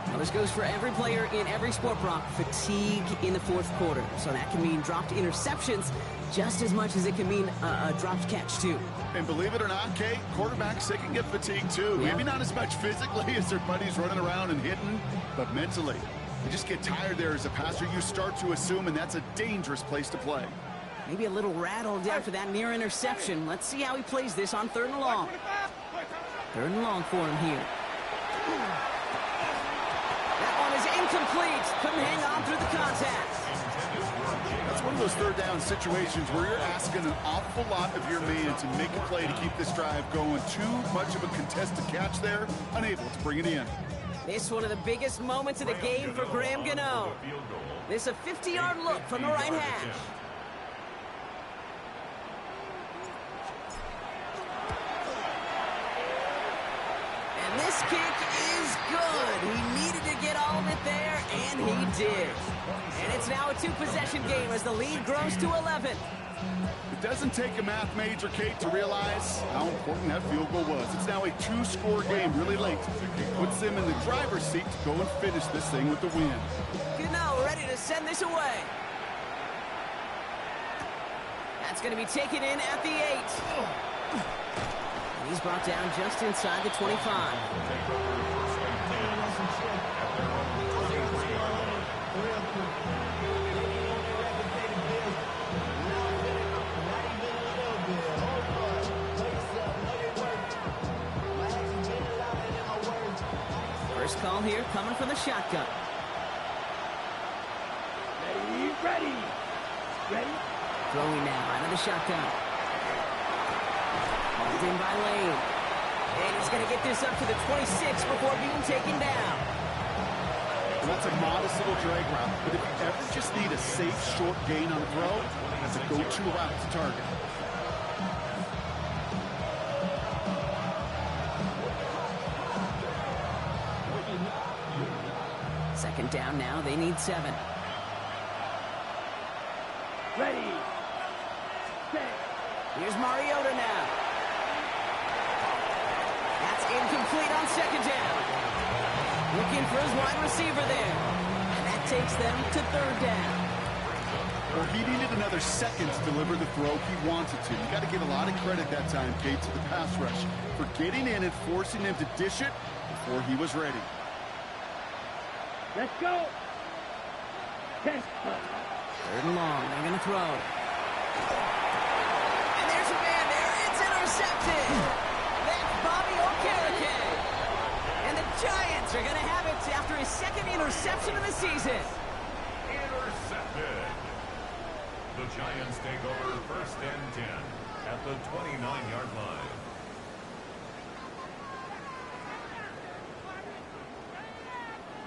C: Now, this goes for every player in every sport, Brock. Fatigue in the 4th quarter. So that can mean dropped interceptions just as much as it can mean a dropped catch, too.
E: And believe it or not, Kate, quarterbacks, they can get fatigued, too.
C: Yeah.
E: Maybe not as much physically as their buddies running around and hitting, but mentally. You just get tired there as a passer. You start to assume, and that's a dangerous place to play.
C: Maybe a little rattled after that near interception. Let's see how he plays this on 3rd and long. 3rd and long for him here. That one is incomplete. Couldn't hang on through the contact.
E: That's one of those 3rd down situations where you're asking an awful lot of your man to make a play to keep this drive going. Too much of a contested catch there, unable to bring it in.
C: This one of the biggest moments of the game for Graham Gano. This a 50-yard look from the right hash. And this kick is good. He needed to get all of it there, and he did. And it's now a 2-possession game as the lead grows to 11.
E: It doesn't take a math major, Kate, to realize how important that field goal was. It's now a 2-score game really late. It puts them in the driver's seat to go and finish this thing with the win.
C: Gano ready to send this away. That's going to be taken in at the 8. And he's brought down just inside the 25. First call here coming from the shotgun.
G: Ready.
C: Throwing now out of the shotgun. Hauled in by Lane. And he's going to get this up to the 26 before being taken down.
E: And that's a modest little drag route, but if you ever just need a safe, short gain on a throw, that's a go-to route to target.
C: Second down now, they need 7. looking for his wide receiver there. And that takes them to third down.
E: Well, he needed another second to deliver the throw he wanted to. You got to give a lot of credit that time, Kate, to the pass rush for getting in and forcing him to dish it before he was ready.
G: Let's go. 10.
C: Third and long. They're going to throw. And there's a man there. It's intercepted. That's Bobby Okereke. And the Giants are going to have it after his second interception of the season.
F: Intercepted. The Giants take over first and 10 at the 29-yard line.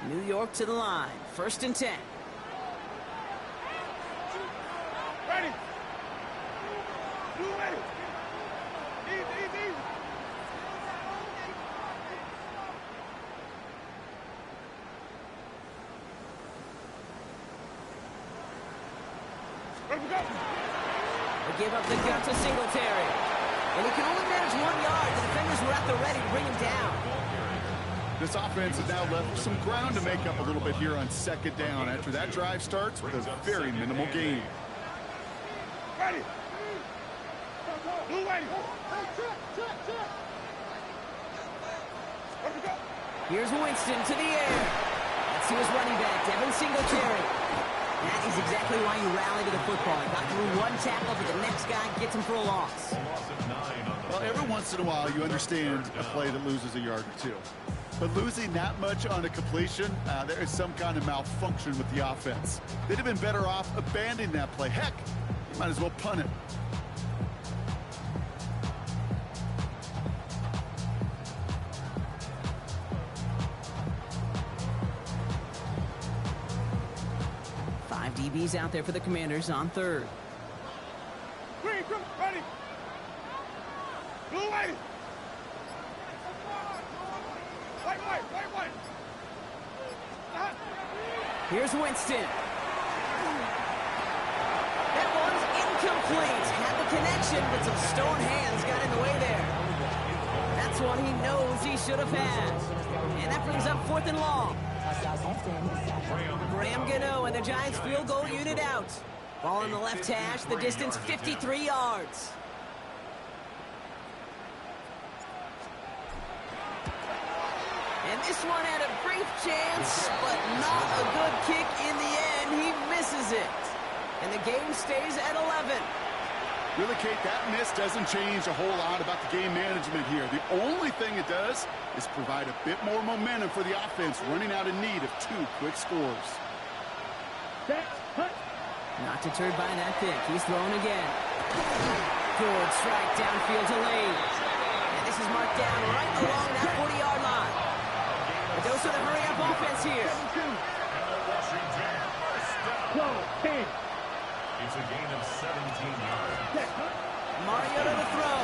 C: New York to the line. First and 10.
D: Ready. Blue ready. Easy. Ready to go.
C: They give up the gut to Singletary. And he can only manage 1 yard. The defenders were at the ready to bring him down.
E: This offense has now left some ground to make up a little bit here on second down after that drive starts with a very minimal gain.
D: Ready. Blue ready. Ready to go.
C: Here's Winston to the air. Let's see his running back, Devin Singletary. That is exactly why you rally to the football. He got through one tackle, but the next guy gets him for a loss.
E: Well, every once in a while you understand a play that loses a yard or two. But losing that much on a completion, there is some kind of malfunction with the offense. They'd have been better off abandoning that play. Heck, you might as well punt it.
C: Five DBs out there for the Commanders on third.
D: Green, ready. Blue ready. White.
C: Here's Winston. That one's incomplete. Had the connection, but some stone hands got in the way there. That's one he knows he should have had. And that brings up fourth and long. Graham Gano and the Giants field goal unit out. Ball in the left hash, the distance 53 yards. And this one had a brief chance, but not a good kick in the end. He misses it. And the game stays at 11.
E: Really, Kate, that miss doesn't change a whole lot about the game management here. The only thing it does is provide a bit more momentum for the offense running out in need of 2 quick scores.
C: Not deterred by that pick. He's throwing again. Good strike downfield to Lane. And this is marked down right along that 40-yard line. A dose of the hurry-up offense here.
G: Close, 10.
F: It's a gain of 17 yards.
C: Mariota to throw.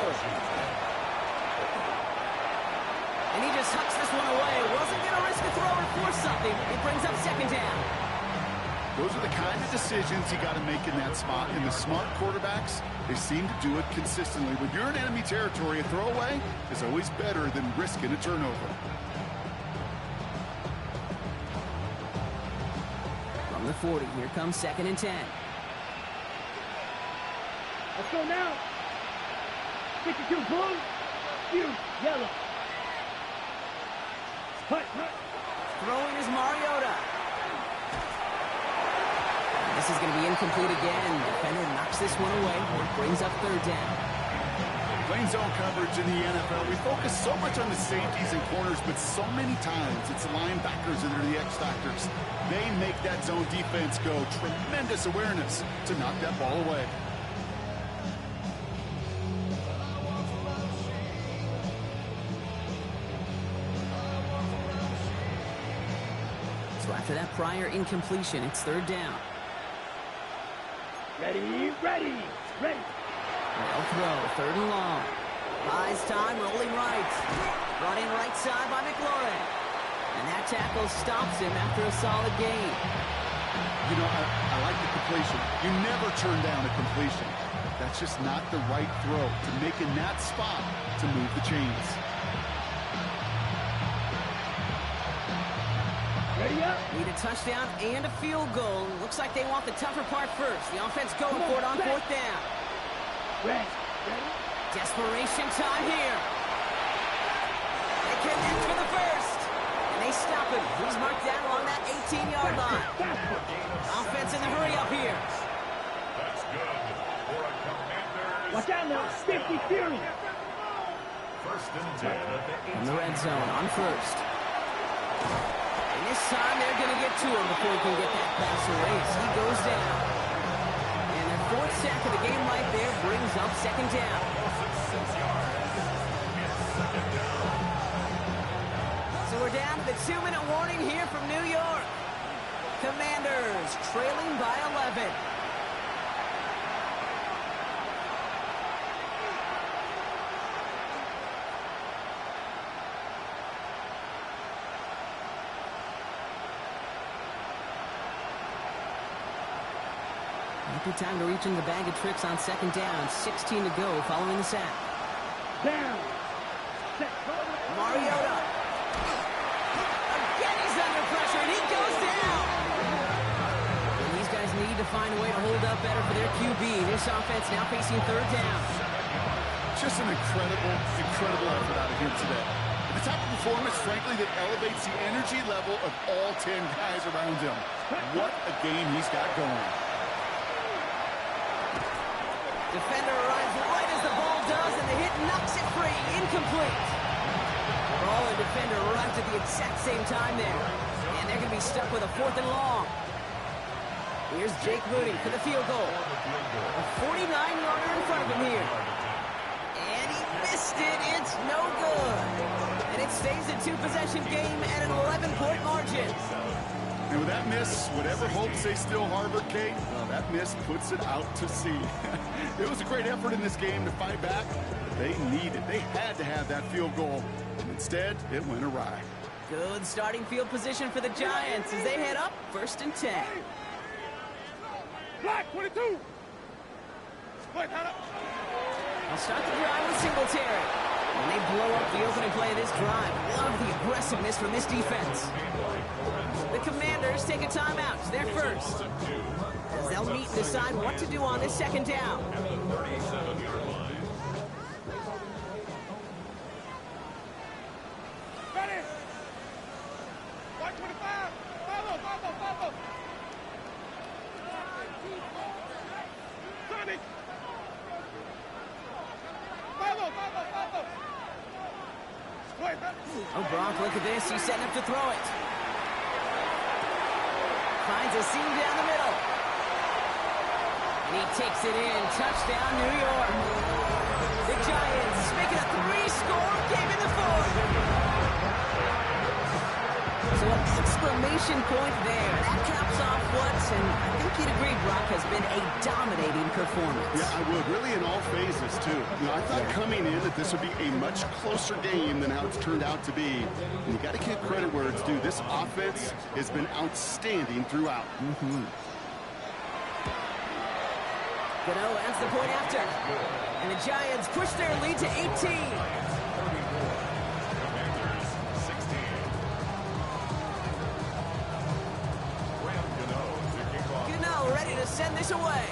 C: And he just hucks this one away. Wasn't going to risk a throw or force something. It brings up second down.
E: Those are the kind of decisions you got to make in that spot. And the smart quarterbacks, they seem to do it consistently. When you're in enemy territory, a throwaway is always better than risking a turnover.
C: From the 40, here comes second and 10.
G: Let's go now. 52 blue, you yellow. Hut.
C: Throwing is Mariota. This is going to be incomplete again. Defender knocks this one away. It brings up third down.
E: Playing zone coverage in the NFL, we focus so much on the safeties and corners, but so many times it's the linebackers that are the X factors. They make that zone defense go. Tremendous awareness to knock that ball away.
C: So after that prior incompletion, it's third down.
G: Ready.
C: Well throw, third and long. Buys time, rolling right. Brought in right side by McLaurin. And that tackle stops him after a solid gain.
E: You know, I like the completion. You never turn down a completion. That's just not the right throw to make in that spot to move the chains.
G: Ready up.
C: Need a touchdown and a field goal. Looks like they want the tougher part first. The offense going for it on fourth down.
G: Ready.
C: Desperation time here. They connect for the first. And they stop him. He's marked down along that 18-yard line. Offense in the hurry up here.
F: That's good for a Commanders.
G: Watch out now. 50 Fury.
F: First and 10 at the 18.
C: In the red zone on first. And this time they're going to get to him before he can get that pass away. So he goes down. And their fourth sack of the game right there brings up second down.
F: 6 yards. It's second down.
C: So we're down to the 2-minute warning here from New York. Commanders trailing by 11. Good time to reach in the bag of tricks on second down. 16 to go following the sack.
G: Down.
C: Mariota. Again, he's under pressure, and he goes down. And these guys need to find a way to hold up better for their QB. This offense now facing third down.
E: Just an incredible effort out of him today. The type of performance, frankly, that elevates the energy level of all 10 guys around him. What a game he's got going.
C: Defender arrives right as the ball does, and the hit knocks it free. Incomplete. Ball and defender arrives at the exact same time there. And they're going to be stuck with a fourth and long. Here's Jake Moody for the field goal. A 49-yarder in front of him here. And he missed it. It's no good. And it stays a two-possession game at an 11-point margin.
E: And with that miss, whatever hopes they still harbor, Kate, well, that miss puts it out to sea. It was a great effort in this game to fight back. They had to have that field goal. And instead, it went awry.
C: Good starting field position for the Giants as they head up first and 10.
D: Black 22. Split,
C: They'll start the drive with Singletary. And they blow up the opening play of this drive. Love the aggressiveness from this defense. The Commanders take a timeout. It's their first. As they'll meet and decide what to do on this second down.
D: Ready. White 25. Follow. Johnny. Follow. Split.
C: Oh, Brock, look at this. He's setting up to throw it. Finds a seam down the middle. And he takes it in. Touchdown, New York. The Giants making a 3-score game in the fourth. So an exclamation point there. That caps off what, and I think you'd agree, Brock, has been a dominating performance.
E: Yeah, I would. Really in all phases, too. I thought coming in that this would be a much closer game than how it's turned out to be. And you got to give credit where it's due. This offense has been outstanding throughout.
C: Gano adds the point after. And the Giants push their lead to 18. Ready to send this away.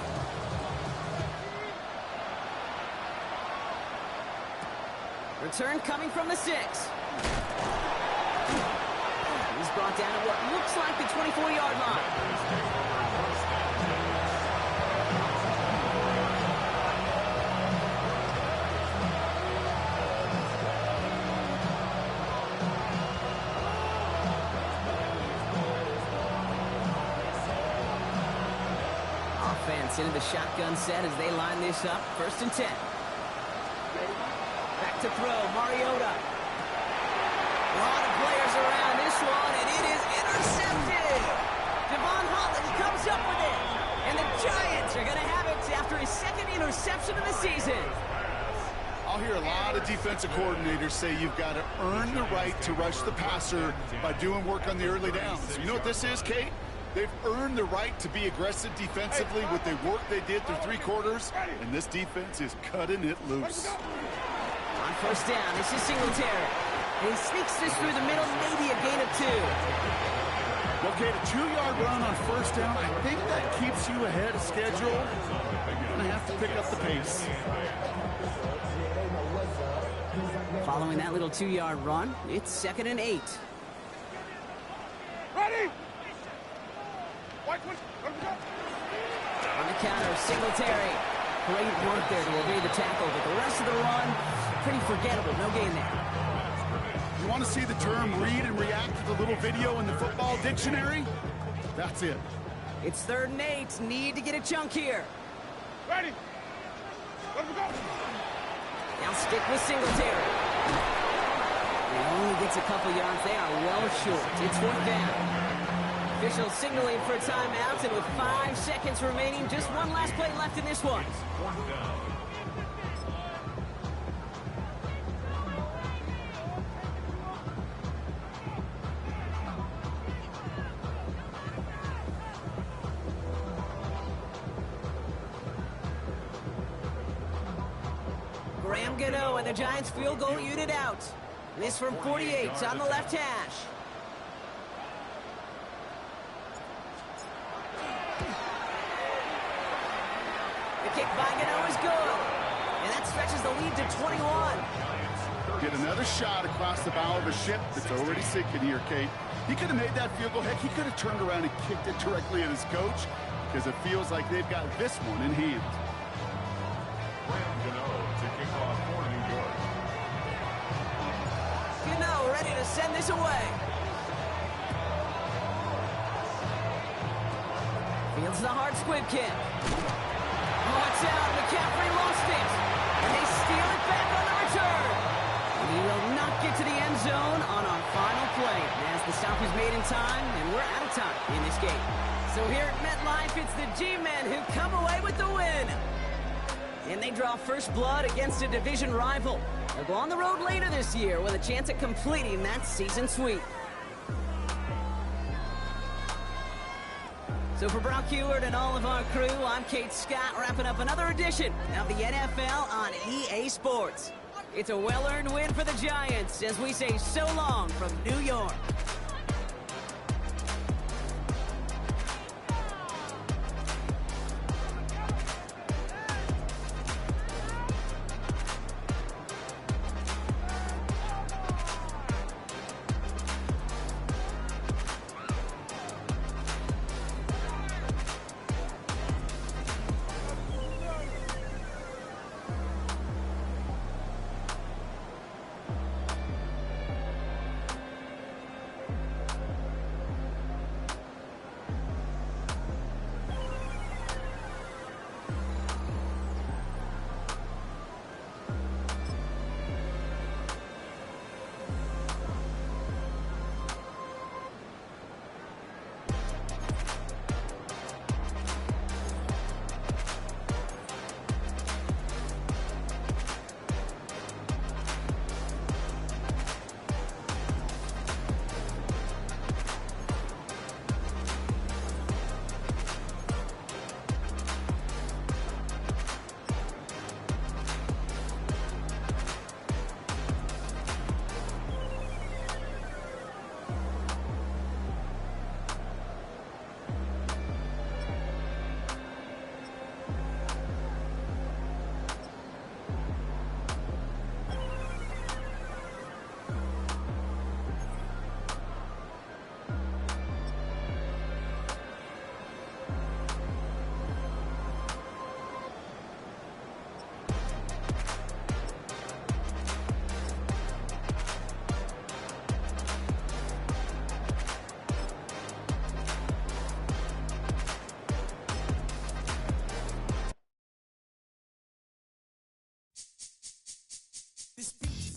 C: Return coming from the 6. He's brought down at what looks like the 24-yard line. Into the shotgun set as they line this up. First and 10. Back to throw. Mariota. A lot of players around this one, and it is intercepted. Devon Holland comes up with it. And the Giants are going to have it after his second interception of the season.
E: I'll hear a lot of defensive coordinators say you've got to earn the right to rush the passer by doing work on the early downs. You know what this is, Kate? They've earned the right to be aggressive defensively with the work they did through 3 quarters, and this defense is cutting it loose.
C: On first down, this is Singletary. And he sneaks this through the middle, maybe a gain of 2.
E: Okay, the 2-yard run on first down, I think that keeps you ahead of schedule. You're going to have to pick up the pace.
C: Following that little 2-yard run, it's 2nd and 8.
D: Ready?
C: On the counter, Singletary. Great work there to evade the tackle, but the rest of the run, pretty forgettable. No gain there.
E: You want to see the term read and react to the little video in the football dictionary? That's it.
C: It's 3rd and 8. Need to get a chunk here.
D: Ready? Let me go.
C: Now stick with Singletary. He only gets a couple yards. They are well short. It's 4th down. Officials signaling for a timeout, and with 5 seconds remaining, just one last play left in this one. Graham Gano and the Giants field goal unit out. This from 48 on the left hash. The kick by Gano is good. And that stretches the lead to 21.
E: Get another shot across the bow of a ship that's already sinking here, Kate. He could have made that field goal. Heck, he could have turned around and kicked it directly at his coach because it feels like they've got this one in hand.
C: Gano ready to send this away. Fields the hard squib kick. Oh, it's out. McCaffrey lost it. And they steal it back on the return. And he will not get to the end zone on our final play. As the stop is made in time, and we're out of time in this game. So here at MetLife, it's the G-Men who come away with the win. And they draw first blood against a division rival. They'll go on the road later this year with a chance at completing that season sweep. So for Brock Heward and all of our crew, I'm Kate Scott, wrapping up another edition of the NFL on EA Sports. It's a well-earned win for the Giants as we say so long from New York.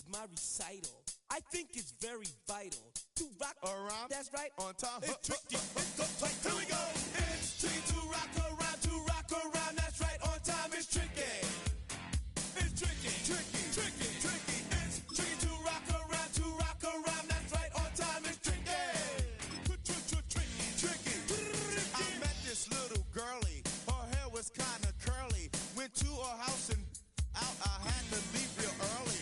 H: My recital, I think it's very vital to rock around. That's right, on time. It's tricky. It's uptight. Here we go. It's tricky to rock around. To rock around. That's right, on time. It's tricky. It's tricky. Tricky. Tricky. Tricky. It's tricky to rock around. To rock around. That's right, on time. It's tricky. Tricky. Tricky. I met this little girlie. Her hair was kind of curly. Went to her house and out. I had to leave real early.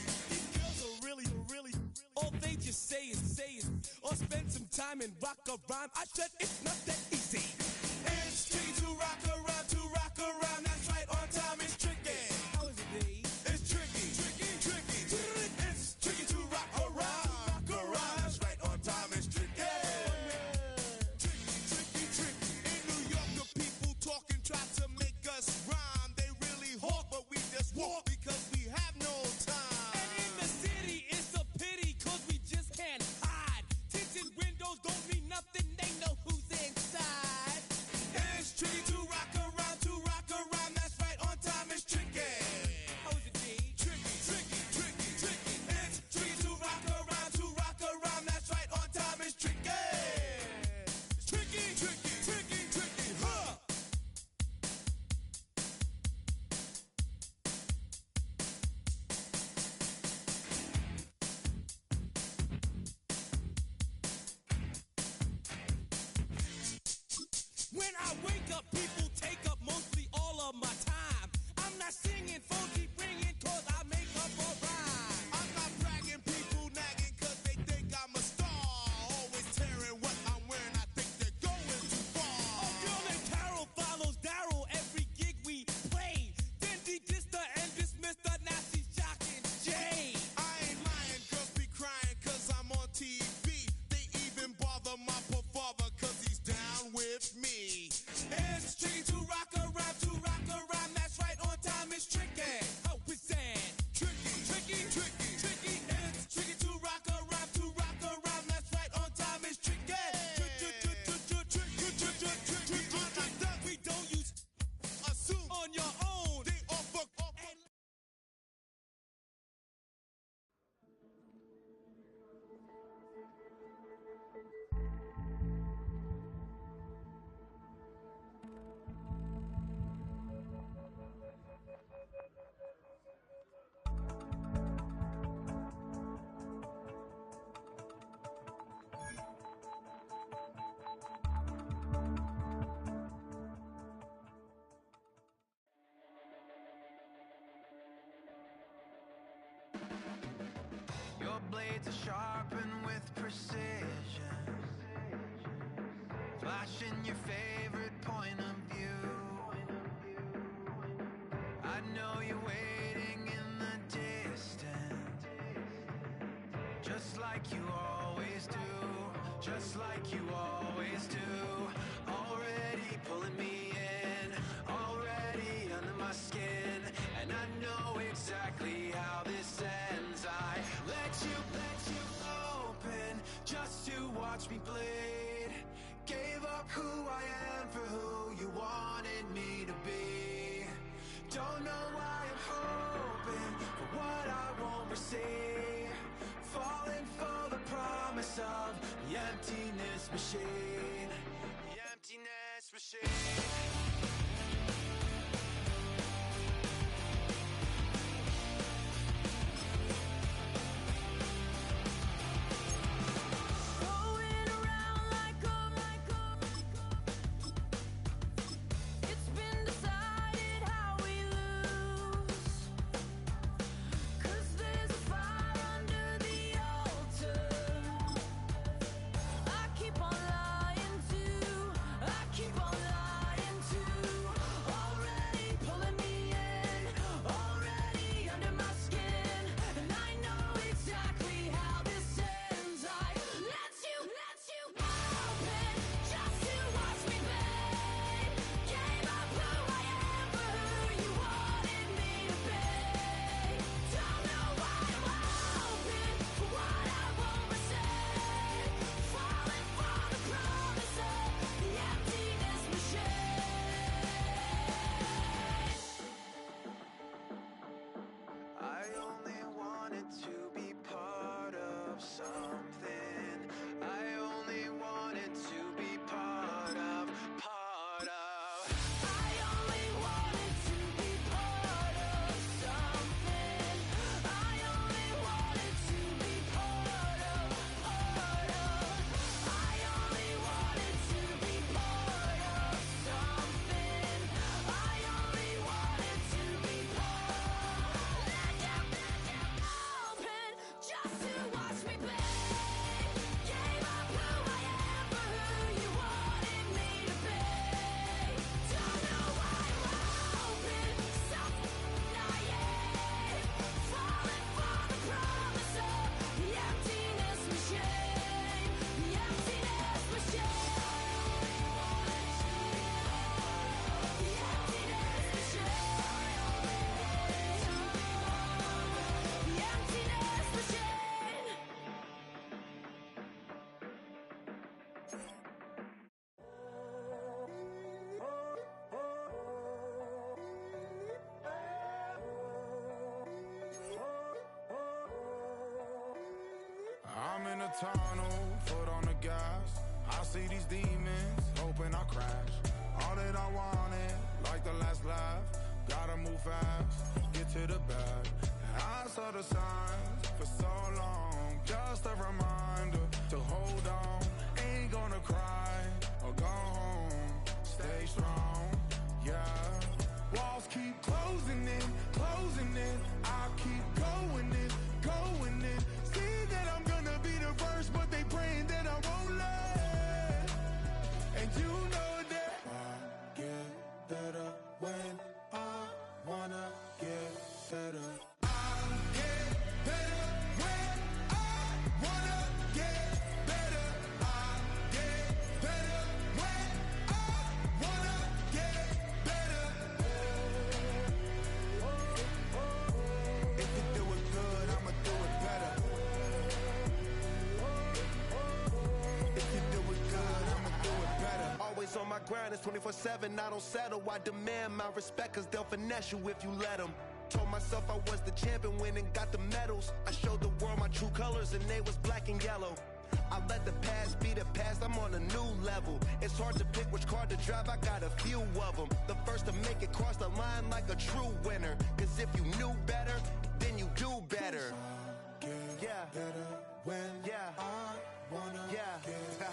H: All they just say is, or spend some time time and rock a rhyme. I said it's not that easy. It's tricky to rock around, that's right, on time is tricky. How is it, D? It's tricky, tricky, tricky. It's tricky to rock around, that's right, on time is tricky. Tricky, tricky, tricky. In New York, the people talking try to make us rhyme. They really hawk, but we just walk because we have no time. And in the city, it's a pity, cause we just can't hide. Tinted windows don't mean nothing, they know who's inside. It's tricky to rock around, that's right, on time is tricky. How is it, D? Tricky, tricky, tricky, tricky. It's tricky to rock around, that's right, on time is tricky. It's tricky, tricky, tricky, tricky, huh? When I wake up, people take up mostly all of my time. I'm not singing, phone keep ringing, cause I make up a rhyme. I'm not bragging, people nagging, cause they think I'm a star. Always tearing what I'm wearing, I think they're going too far. A girl named Carol follows Daryl every gig we play. Then dissed her and dismissed her, now she's jocking Jay. I ain't lying, girls be crying, cause I'm on TV. They even bother my poor father, cause he's down with me. It's tricky to rock around, that's right, on time is tricky. How is that? Tricky, tricky, tricky, tricky. It's tricky to rock around, that's right, on time is tricky. We don't use assume on your own. They offer and
B: Your blades are sharpened with precision, flashing your favorite point of view. I know you're waiting in the distance, just like you always do, just like you always do. Already pulling me in, already under my skin, and I know exactly how this ends. I let you open just to watch me bleed. Gave up who I am for who you wanted me to be. Don't know why I'm hoping for what I won't receive. Falling for the promise of the emptiness machine. The emptiness machine.
I: I keep on lying tunnel, foot on the gas. I see these demons, hoping I crash. All that I wanted, like the last laugh. Gotta move fast, get to the bag. I saw the signs for so long. Just a reminder to hold on. Ain't gonna cry or go home. Stay strong, yeah. Walls keep closing in, closing in. I keep going in, going in. See that I'm gonna be the first, but they praying that I won't let. And you know that I get better when I wanna get better.
H: On my grind, it's 24/7, I don't settle. I demand my respect, cause they'll finesse you if you let them. Told myself I was the champion, went and got the medals. I showed the world my true colors and they was black and yellow. I let the past be the past, I'm on a new level. It's hard to pick which car to drive, I got a few of them. The first to make it cross the line like a true winner. Cause if you knew better, then you do better. Yeah. Better when I wanna get better.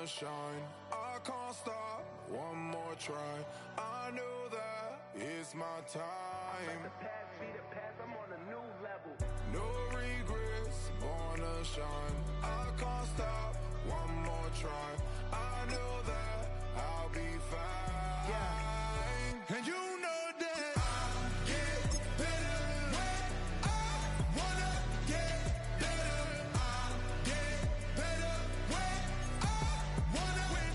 H: Shine, I can't stop, one more try. I know that it's my time. Let the past be the past, I'm on a new level. No regrets, born to shine. I can't stop, one more try. I know that I'll be fine. Yeah. And you know that I'll get better when I wanna get better. I'll get better when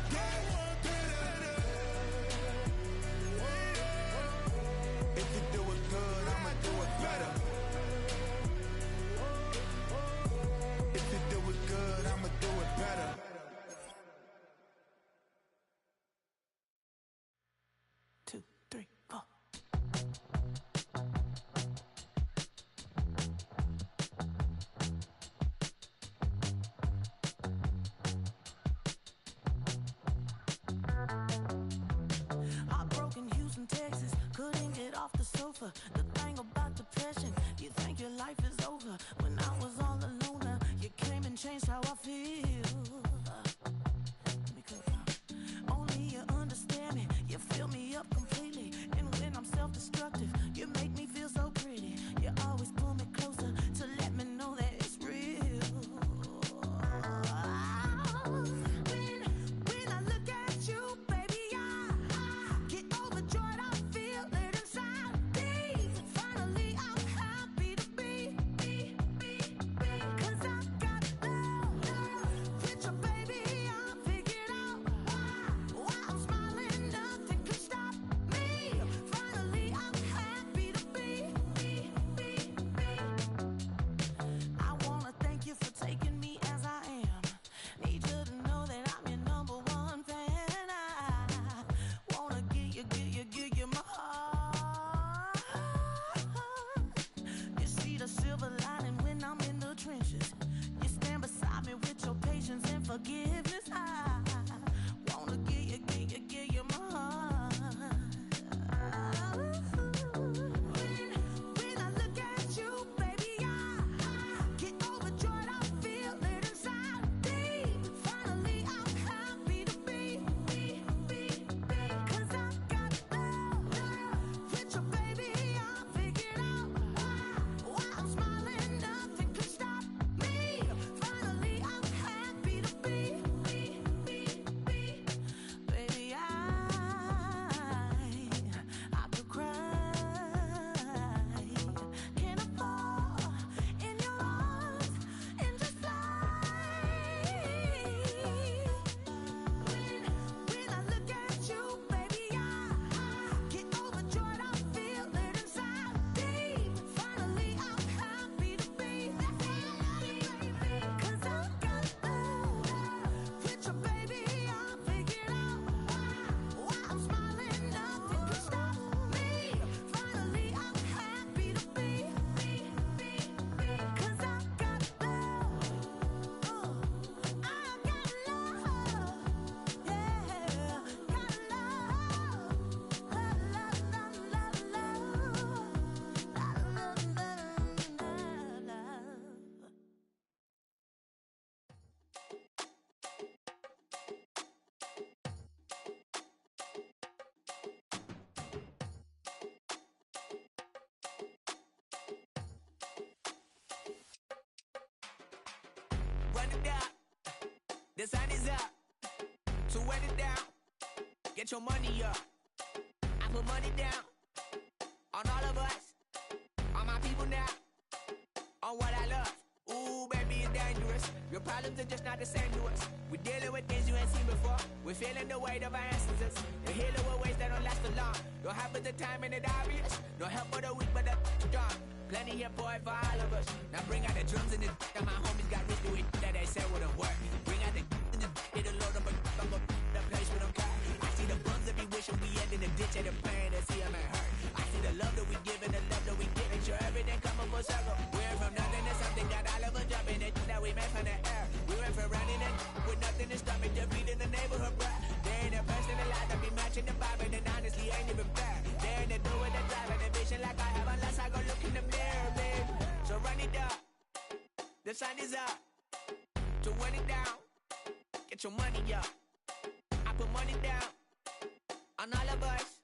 J: Texas, couldn't get off the sofa. The thing about depression, you think your life is over. When I was all alone, you came and changed how I feel. Only you understand me, you fill me up completely. And when I'm self-destructive, you make me feel so pretty. You always pull me closer to let me know that it's real.
B: it up. The sun is up. So wet it down. Get your money up. I put money down on all of us, on my people now, on what I love. Ooh, baby, it's dangerous. Your problems are just not the same to us. We're dealing with things you ain't seen before. We're feeling the weight of our ancestors. We're healing with ways that don't last for long. Don't have the time and it obvious. No help for the weak, but the strong. Plenty here for it for all of us. Now bring out the drums and the and my homies got rich doing that they said wouldn't work. Bring out the and the it'll load up the place with them car. I see the bums that be wishing we end in the ditch and the pain that see them ain't hurt. I see the love that we give and the love that we give. Make sure everything come up full circle. We're from nothing to something, got all of us jumping it that we made from the air. We went from running and with nothing to stop it, just beating the neighborhood, bruh. There ain't a person alive that be matching the vibe, and honestly ain't even fair. There ain't a do with the drive and the vision like I have unless I go look in the mirror, babe. So run it up, the sun is up. So run it down, get your money up. I put money down on all of us,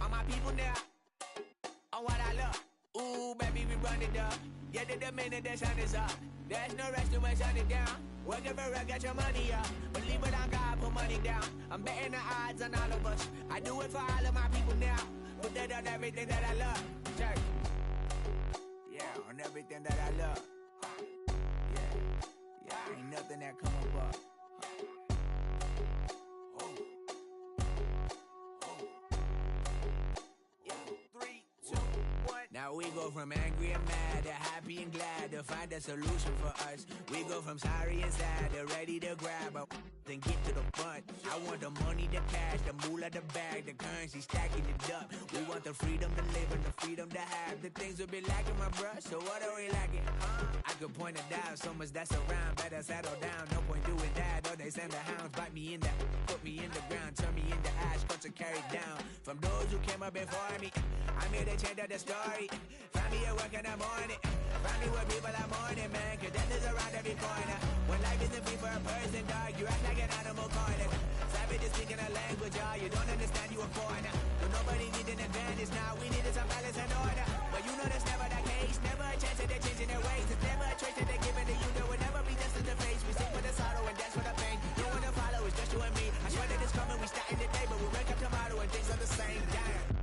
B: on my people now, on what I love. Ooh, baby, we run it up. Yeah, the minute the sun is up. There's no rest to when shut it down. Working for real, get your money up. Believe it on God, put money down. I'm betting the odds on all of us. I do it for all of my people now. Put that on everything that I love. Check. Yeah, on everything that I love. Yeah, ain't nothing that come up. Now we go from angry and mad to happy and glad to find a solution for us. We go from sorry and sad to ready to grab a then get to the front. I want the money, the cash, the moolah, the bag, the currency, stacking it up. We want the freedom to live and the freedom to have. The things will be lacking, my bruh, so what are we lacking? I could point it out, so much that's around. Better settle down, no point doing that. Or they send the hounds, bite me in the, put me in the ground, turn me into ash, cut to carry down. From those who came up before me, I'm here to change up the story. Find me at work in the morning. Find me where people are mourning, man. Cause death is around every corner. When life isn't free for a person, dog, you act like an animal corner. Savage is speaking a language, y'all. You don't understand, you a foreigner. But nobody needs an advantage now. We needed some balance and order. But you know that's never the case. Never a chance that they're changing their ways. It's never a choice that they're giving to you. There will never be just in the face. We sing for the sorrow and dance for the pain. No one to follow, it's just you and me. I swear that it's coming, we starting today. But we'll wake up tomorrow and things are the same. Damn.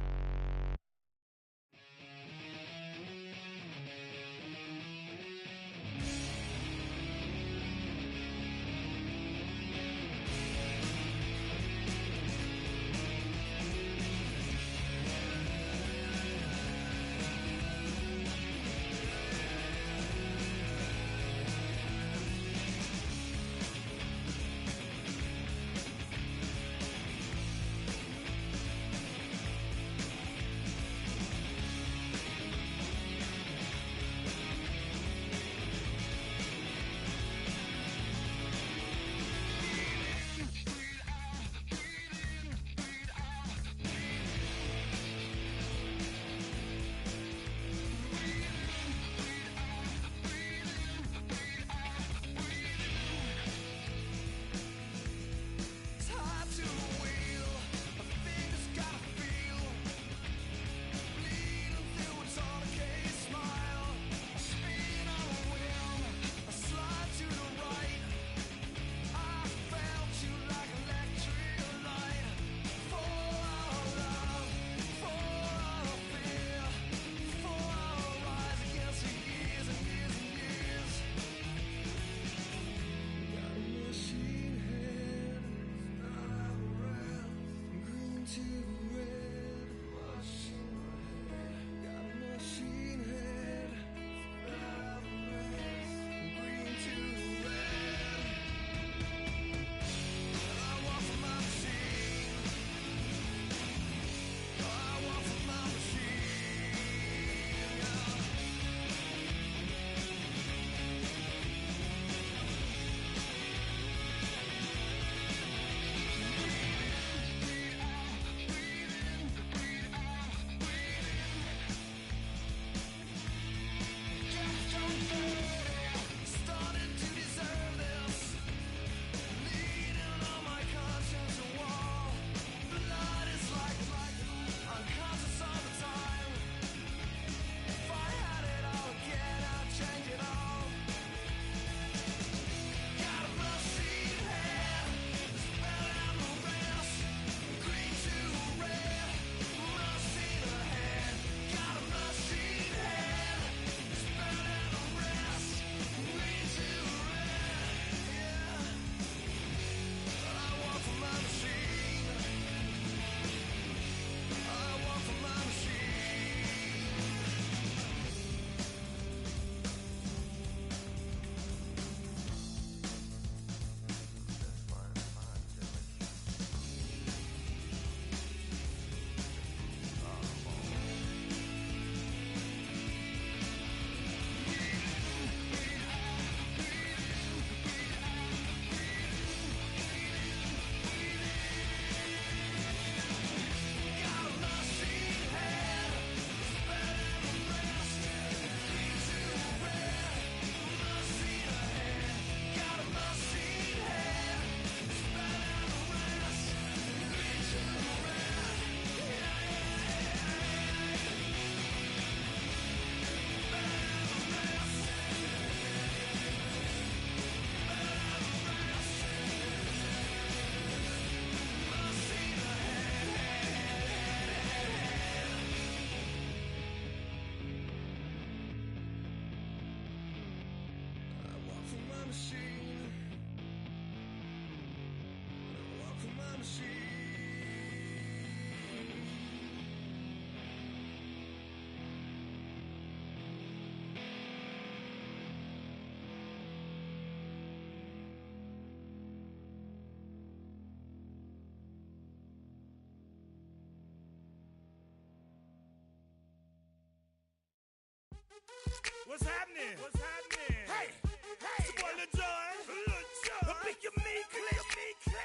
H: What's happening? What's happening? Hey, hey. It's your boy Lil Jon. Lil Jon. Pick your meat, click.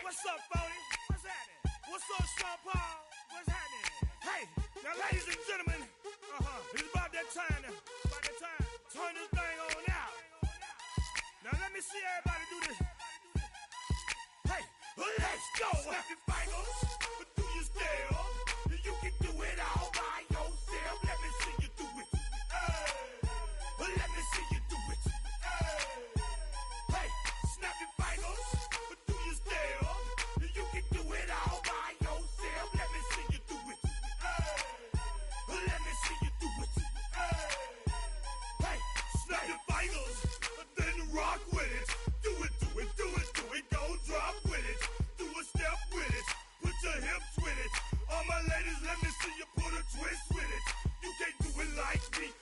H: What's up, Phony? What's happening? What's up, Sean Paul? What's happening? Hey, now ladies and gentlemen, it's about that time now. About that time. Turn this thing on out. Now let me see everybody do this. Hey, let's go. Snap your